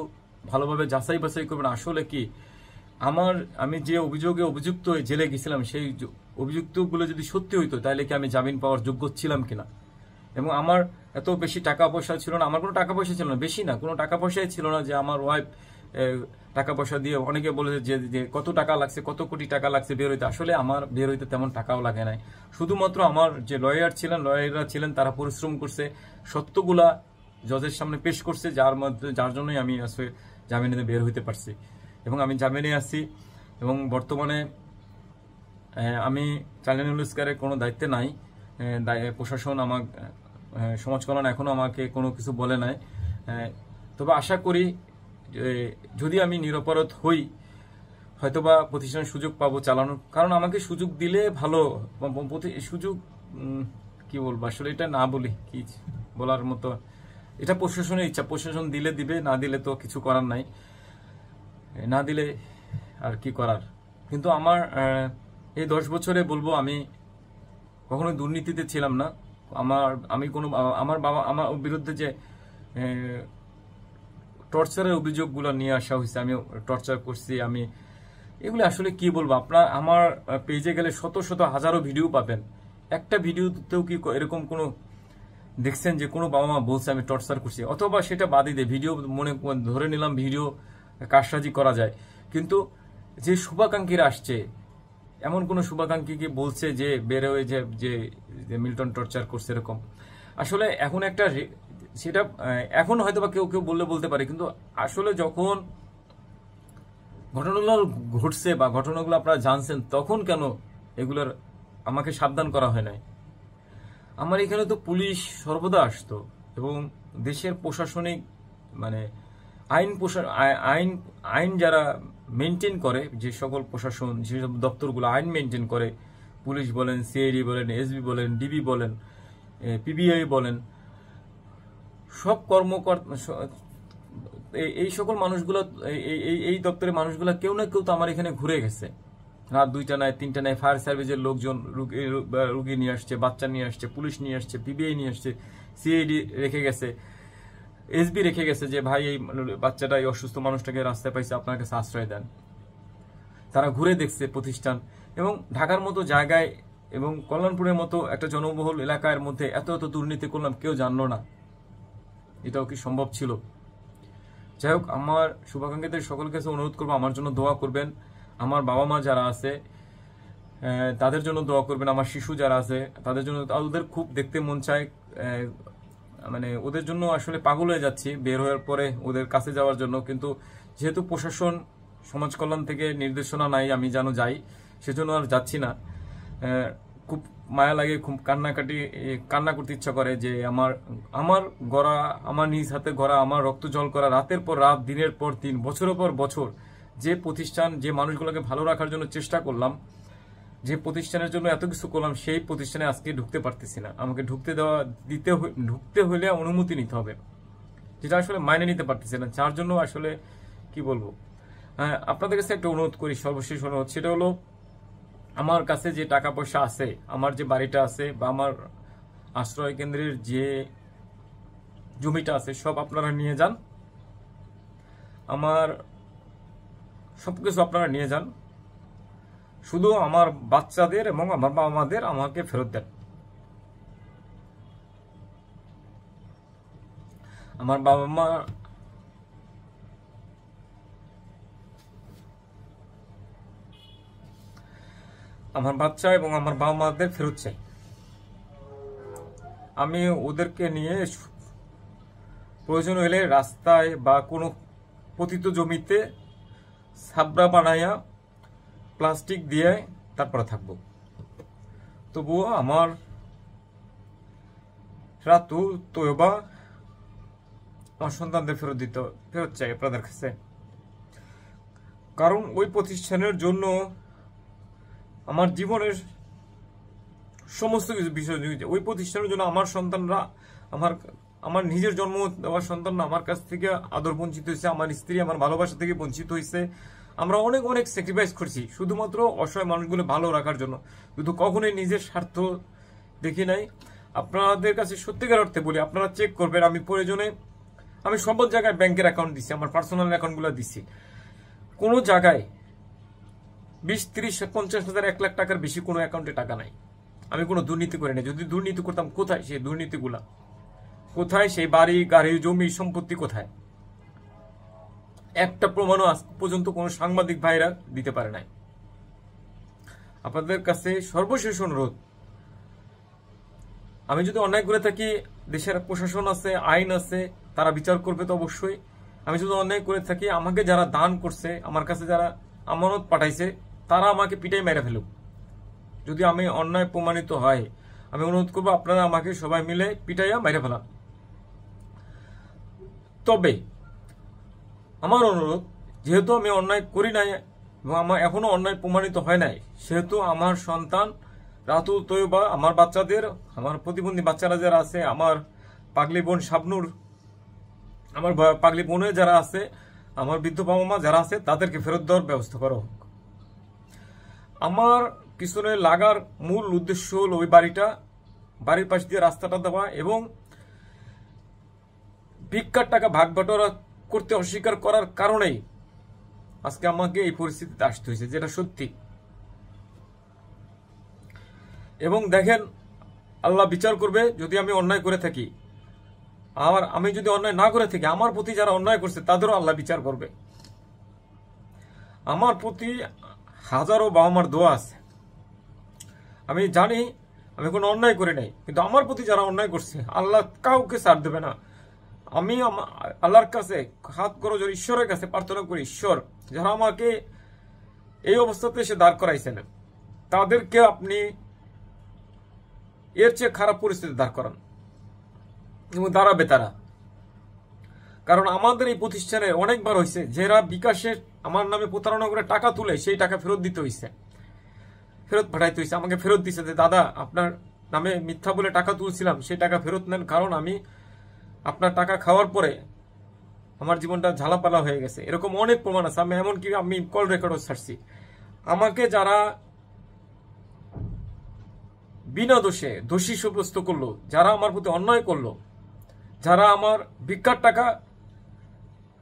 ভালোভাবে যাচাই বাছাই করবেন আসলে কি আমি যে অভিযোগে অভিযুক্ত হয়ে জেলে গেছিলাম সেই অভিযুক্তগুলো যদি সত্যি হইতো তাহলে কি আমি জামিন পাওয়ার যোগ্য ছিলাম কিনা। এবং আমার এত বেশি টাকা পয়সা ছিল না, আমার কোনো টাকা পয়সা ছিল না, বেশি না, কোনো টাকা পয়সাই ছিল না যে আমার ওয়াইফ টাকা পয়সা দিয়ে, অনেকে বলেছে যে কত টাকা লাগছে, কত কোটি টাকা লাগছে বের হইতে। আসলে আমার বের হইতে তেমন টাকাও লাগে নাই, শুধুমাত্র আমার যে লয়াররা ছিলেন তারা পরিশ্রম করছে, সত্যগুলা জজের সামনে পেশ করছে, যার জন্যই আমি আসলে জামিনে বের হইতে পারছি এবং আমি জামিনে আছি। এবং বর্তমানে আমি চাইল্ড ওয়েলফেয়ারের কোনো দায়িত্বে নাই, প্রশাসন আমার সমাজ কল্যাণ এখনো আমাকে কোনো কিছু বলে নাই। তবে আশা করি যদি আমি নিরপরাধ হই হয়তোবা প্রতিষ্ঠানের সুযোগ পাবো চালানোর, কারণ আমাকে সুযোগ দিলে ভালো, সুযোগ কি বলবো আসলে এটা না বলি কি বলার মতো, এটা প্রশাসনের ইচ্ছা, প্রশাসন দিলে দিবে, না দিলে তো কিছু করার নাই, না দিলে আর কি করার। কিন্তু আমার এই 10 বছরে বলবো আমি কখনো দুর্নীতিতে ছিলাম না। আমার বাবা আমার বিরুদ্ধে যে টর্চারের অভিযোগগুলো নিয়ে আসা হয়েছে, আমি টর্চার করছি, আমি এগুলো আসলে কি বলবো, আমার পেজে গেলে শত শত হাজারো ভিডিও পাবেন, একটা ভিডিওতেও কি এরকম কোনো দেখছেন যে কোনো বাবা মা বলছে আমি টর্চার করছি? অথবা সেটা বাদই দেয়, ভিডিও ধরে নিলাম ভিডিও কারসাজি করা যায়, কিন্তু যে শুভাকাঙ্ক্ষীরা আসছে এমন কোন শুভাকাঙ্ক্ষীকে বলছে যে বের হয়ে যে মিল্টন টর্চার করছে এরকম? আসলে এখন একটা সেটা এখন হয়তো বা কেউ কেউ বলতে পারে, কিন্তু আসলে যখন ঘটনাগুলো ঘটছে বা ঘটনাগুলো আপনারা জানছেন তখন কেন এগুলোর আমাকে সাবধান করা হয় নাই? আমার এখানে তো পুলিশ সর্বদা আসতো এবং দেশের প্রশাসনিক মানে আইন যারা মেনটেন করে, যে সকল প্রশাসন যেসব দপ্তরগুলো আইন মেনটেন করে, পুলিশ বলেন, সিআইডি বলেন, এসবি বলেন, ডিবি বলেন, পিবিআই বলেন, সব কর্মকর্তা, এই সকল মানুষগুলো, এই দপ্তরের মানুষগুলো কেউ না কেউ তো আমার এখানে ঘুরে গেছে। রাত 2টা নাই 3টা নাই ফায়ার সার্ভিসের লোকজন রুগী নিয়ে আসছে, বাচ্চা নিয়ে আসছে, পুলিশ নিয়ে আসছে, পিবিআই নিয়ে আসছে, সিআইডি রেখে গেছে, এসবি রেখে গেছে যে ভাই এই বাচ্চাটা এই অসুস্থ মানুষটাকে রাস্তায় পাইছে, আপনার কাছে আশ্রয় দেন। তারা ঘুরে দেখছে প্রতিষ্ঠান, এবং ঢাকার মতো জায়গায় এবং কল্যাণপুরের মতো একটা জনবহুল এলাকার মধ্যে এত এত দুর্নীতি করলাম, কেউ জানলো না। এটাও কি সম্ভব ছিল? যাই হোক, আমার শুভাকাঙ্ক্ষীদের সকলের কাছে অনুরোধ করবো আমার জন্য দোয়া করবেন, আমার বাবা মা যারা আছে তাদের জন্য দোয়া করবেন, আমার শিশু যারা আছে তাদের জন্য। ওদের খুব দেখতে মন চায়, মানে ওদের জন্য আসলে পাগল হয়ে যাচ্ছি বের হওয়ার পরে ওদের কাছে যাওয়ার জন্য, কিন্তু যেহেতু প্রশাসন সমাজ কল্যাণ থেকে নির্দেশনা নাই আমি যেন যাই, সেজন্য আর যাচ্ছি না। খুব মায়া লাগে, খুব কান্না করতে ইচ্ছা করে যে আমার গড়া, আমার নিজ হাতে গড়া, আমার রক্ত জল করা, রাতের পর রাত, দিনের পর দিন, বছরের পর বছর যে প্রতিষ্ঠান, যে মানুষগুলোকে ভালো রাখার জন্য চেষ্টা করলাম, যে প্রতিষ্ঠানের জন্য এত কিছু করলাম, সেই প্রতিষ্ঠানে আজকে ঢুকতে পারতেছি না। আমাকে ঢুকতে হলে অনুমতি নিতে হবে, যেটা আসলে মাইনে নিতে পারতেছি না। যার জন্য আসলে কি বলবো, আপনাদের কাছে একটা অনুরোধ করি, সর্বশেষ অনুরোধ, সেটা হলো আমার কাছে যে টাকা পয়সা আছে, আমার যে বাড়িটা আছে বা আমার আশ্রয় কেন্দ্রের যে জমিটা আছে, সব আপনারা নিয়ে যান, আমার সবকিছু আপনারা নিয়ে যান, শুধু আমার বাচ্চাদের এবং আমার বাবা মাদের আমাকে ফেরত দেন। আমার বাবা মা আমার বাচ্চা এবং আমার বাবা মাদের ফেরত চাই। আমি ওদেরকে নিয়ে প্রয়োজন হলে রাস্তায় বা কোনো পতিত জমিতে ছাবড়া বানাইয়া প্লাস্টিক দিয়ে তারপরে থাকবো, তবুও আমার রাতু তৈবা আমার সন্তানদের ফেরত চাই আপনাদের কাছে। কারণ ওই প্রতিষ্ঠানের জন্য আমার জীবনের সমস্ত কিছু বিষয়, ওই প্রতিষ্ঠানের জন্য আমার সন্তানরা, আমার নিজের জন্ম দেওয়া সন্তানরা আমার কাছ থেকে আদর বঞ্চিত হয়েছে, আমার স্ত্রী আমার ভালোবাসা থেকে বঞ্চিত হয়েছে, আমরা অনেক অনেক স্যাক্রিফাইস করছি শুধুমাত্র অসহায় মানুষগুলো ভালো রাখার জন্য, কিন্তু কখনোই নিজের স্বার্থ দেখি নাই। আপনাদের কাছে সত্যিকার অর্থে বলি, আপনারা চেক করবেন, আমি প্রয়োজনে আমি সব জায়গায় ব্যাংকের অ্যাকাউন্ট দিচ্ছি, আমার পার্সোনাল অ্যাকাউন্টগুলো দিচ্ছি। কোনো জায়গায় 20, 30, 50 হাজার 1 লাখ টাকার বেশি কোনো অ্যাকাউন্টে টাকা নাই। আমি কোনো দুর্নীতি করি না। যদি দুর্নীতি করতাম, কোথায় সেই দুর্নীতিগুলা? কোথায় সেই বাড়ি গাড়ি জমি সম্পত্তি কোথায়? একটা প্রমাণও আজ পর্যন্ত কোনো সাংবাদিক ভাইরা দিতে পারে নাই। আপনাদের কাছে সর্বশেষ অনুরোধ, আমি যদি অন্যায় করে থাকি, দেশের প্রশাসন আছে, আইন আছে, তারা বিচার করবে তো অবশ্যই। আমি যদি অন্যায় করে থাকি, আমাকে যারা দান করছে, আমার কাছে যারা আমানত পাঠাইছে, তারা আমাকে পিটাই মেরে ফেলুক। যদি আমি অন্যায় প্রমাণিত হয়, আমি অনুরোধ করবো আপনারা আমাকে সবাই মিলে পিটাইয়া মেরে ফেলান। তবে আমার অনুরোধ, যেহেতু আমি অন্যায় করি নাই এবং আমার এখনো অন্যায় প্রমাণিত হয় নাই, সেহেতু আমার সন্তান রাতুল তৈবা, আমার বাচ্চাদের, আমার প্রতিবন্ধী বাচ্চারা যারা আছে, আমার পাগলি বোন শাবনুর, আমার পাগলি বোনে যারা আছে, আমার বৃদ্ধ বাবা মা যারা আছে, তাদেরকে ফেরত দেওয়ার ব্যবস্থা করা হোক। আমার পিছনে লাগার মূল উদ্দেশ্য হল ওই বাড়ির পাশ দিয়ে রাস্তাটা দেওয়া এবং ভিক্ষার টাকা ভাগ বাটোয়ারা করতে অস্বীকার করার কারণেই আজকে আমাকে এই পরিস্থিতিতে আসতে হয়েছে, যেটা সত্যি। এবং দেখেন, আল্লাহ বিচার করবে যদি আমি অন্যায় করে থাকি। আর আমি যদি অন্যায় না করে থাকি, আমার প্রতি যারা অন্যায় করছে তাদেরও আল্লাহ বিচার করবে। আমার প্রতি হাজারো বাবা মার দোয়া আছে। আমি জানি আমি কোনো অন্যায় করে নাই, কিন্তু আমার প্রতি যারা অন্যায় করছে, আল্লাহ কাউকে ছাড় দেবে না। আমি আল্লাহর কাছে হাত করো, ঈশ্বরের কাছে প্রার্থনা করি, ঈশ্বর যারা আমাকে এই অবস্থাতে এসে দাঁড় করাইছেন, তাদেরকে আপনি এর চেয়ে খারাপ পরিস্থিতি দাঁড় করান এবং দাঁড়াবে তারা। কারণ আমাদের এই প্রতিষ্ঠানে অনেকবার হয়েছে, যারা বিকাশে আমার নামে প্রতারণা করে টাকা তুলে সেই টাকা ফেরত দিতে হয়েছে, ফেরত পাঠাইতে হয়েছে। আমাকে ফেরত দিচ্ছে যে দাদা, আপনার নামে মিথ্যা বলে টাকা তুলছিলাম, সেই টাকা ফেরত নেন, কারণ আমি আপনার টাকা খাওয়ার পরে আমার জীবনটা ঝালাপালা হয়ে গেছে। এরকম অনেক প্রমাণ আছে। আমি এমনকি আমি কল রেকর্ডও ছাড়ছি। আমাকে যারা বিনা দোষে দোষী সাব্যস্ত করলো, যারা আমার প্রতি অন্যায় করলো, যারা আমার ভিক্ষার টাকা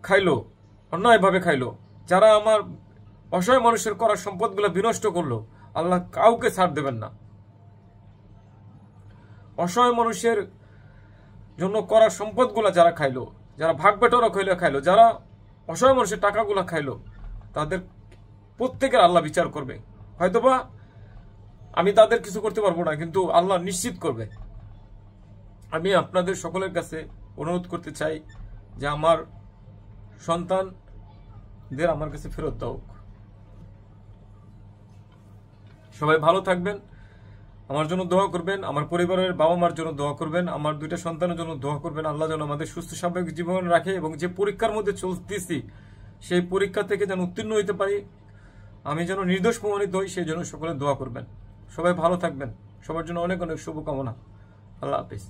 খাইলো, অন্যায়ভাবে খাইলো, যারা আমার অসহায় মানুষের করা সম্পদগুলো বিনষ্ট করলো, আল্লাহ কাউকে ছাড় দেবেন না। অসহায় মানুষের জন্য করা সম্পদগুলা যারা খাইলো, যারা ভাগ বেটরা খাইলো, যারা অসহায় মানুষের টাকাগুলা খাইলো, তাদের প্রত্যেকের আল্লাহ বিচার করবে। হয়তোবা আমি তাদের কিছু করতে পারবো না, কিন্তু আল্লাহ নিশ্চিত করবে। আমি আপনাদের সকলের কাছে অনুরোধ করতে চাই যে আমার সন্তানদের আমার কাছে ফেরত দাও। সবাই ভালো থাকবেন, আমার জন্য দোয়া করবেন, আমার পরিবারের বাবা মার জন্য দোয়া করবেন, আমার 2টা সন্তানের জন্য দোয়া করবেন। আল্লাহ যেন আমাদের সুস্থ স্বাভাবিক জীবন রাখে এবং যে পরীক্ষার মধ্যে চলতেছি সেই পরীক্ষা থেকে যেন উত্তীর্ণ হইতে পারি, আমি যেন নির্দোষ প্রমাণিত হই, সেই জন্য সকলে দোয়া করবেন। সবাই ভালো থাকবেন, সবার জন্য অনেক অনেক শুভকামনা। আল্লাহ হাফেজ।